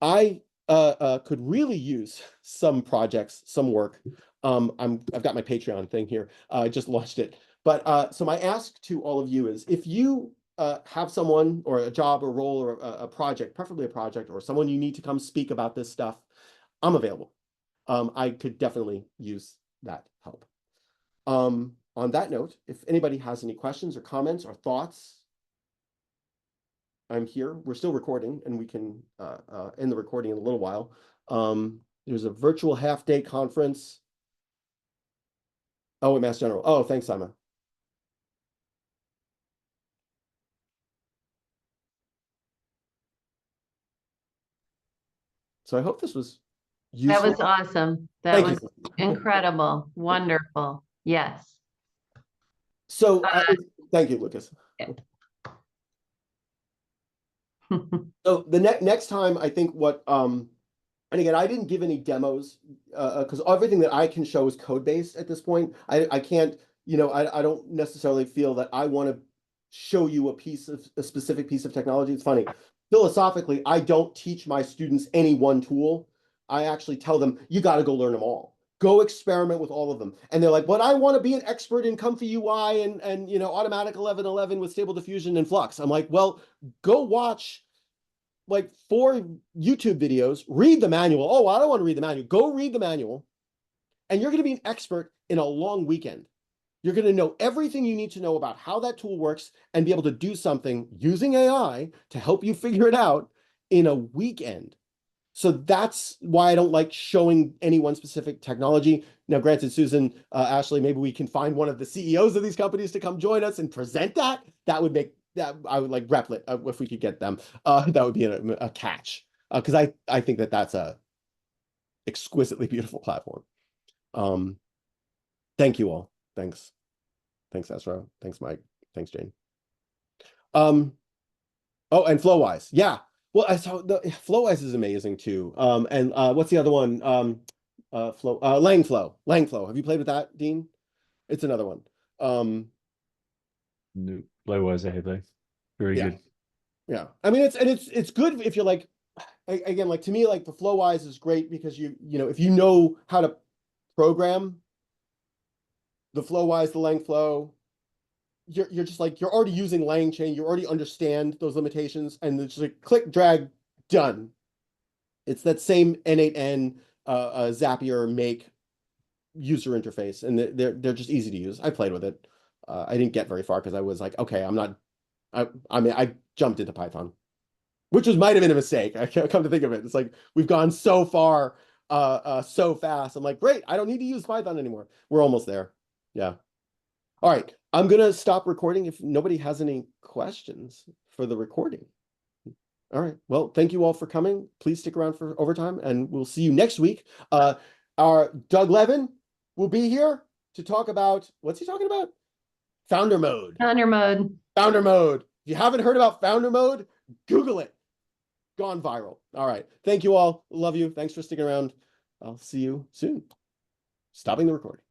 I could really use some projects, some work. I've got my Patreon thing here. I just launched it. But so my ask to all of you is, if you have someone or a job or role or a project, preferably a project, or someone you need to come speak about this stuff, I'm available. I could definitely use that help. On that note, if anybody has any questions or comments or thoughts, I'm here. We're still recording, and we can end the recording in a little while. There's a virtual half-day conference. Oh, at Mass General. Oh, thanks, Simon. So I hope this was useful. That was awesome. That Thank was you. incredible. Wonderful. Yes. So thank you, Lucas. So the next time, I think what and again, I didn't give any demos because everything that I can show is code-based at this point. I can't, I don't necessarily feel that I want to show you a specific piece of technology. It's funny. Philosophically, I don't teach my students any one tool. I actually tell them, you got to go learn them all. Go experiment with all of them. And they're like, but I want to be an expert in Comfy UI and automatic 1111 with stable diffusion and Flux. I'm like, well, go watch like 4 YouTube videos, read the manual. Oh, I don't want to read the manual. Go read the manual. And you're going to be an expert in a long weekend. You're going to know everything you need to know about how that tool works and be able to do something using AI to help you figure it out in a weekend. So that's why I don't like showing any one specific technology. Now, granted, Susan, Ashley, maybe we can find one of the CEOs of these companies to come join us and present that. That would make that, I would like Replit if we could get them. That would be a catch, because I think that's a exquisitely beautiful platform. Thank you all. Thanks, Ezra. Thanks, Mike. Thanks, Jane. Oh, and Flowwise, yeah. Well, I saw the Flowwise is amazing too. And what's the other one? Langflow. Langflow. Have you played with that, Dean? It's another one. No, Flowwise ahead. Very good. Yeah. I mean, it's good if you're like, again, like to me, like the Flowwise is great because if you know how to program the Flowwise, the Langflow, you're just like, you're already using LangChain, you already understand those limitations, and it's just like click, drag, done. It's that same N8N Zapier make user interface, and they're just easy to use. I played with it. I didn't get very far because I was like, okay, I jumped into Python, which might have been a mistake. I can't come to think of it. It's like we've gone so far so fast. I'm like, great, I don't need to use Python anymore. We're almost there. Yeah. All right, I'm gonna stop recording if nobody has any questions for the recording. All right, well, thank you all for coming. Please stick around for overtime, and we'll see you next week. Our Doug Levin will be here to talk about, what's he talking about? Founder mode. Founder mode. Founder mode. If you haven't heard about founder mode, Google it. Gone viral. All right, thank you all. Love you. Thanks for sticking around. I'll see you soon. Stopping the recording.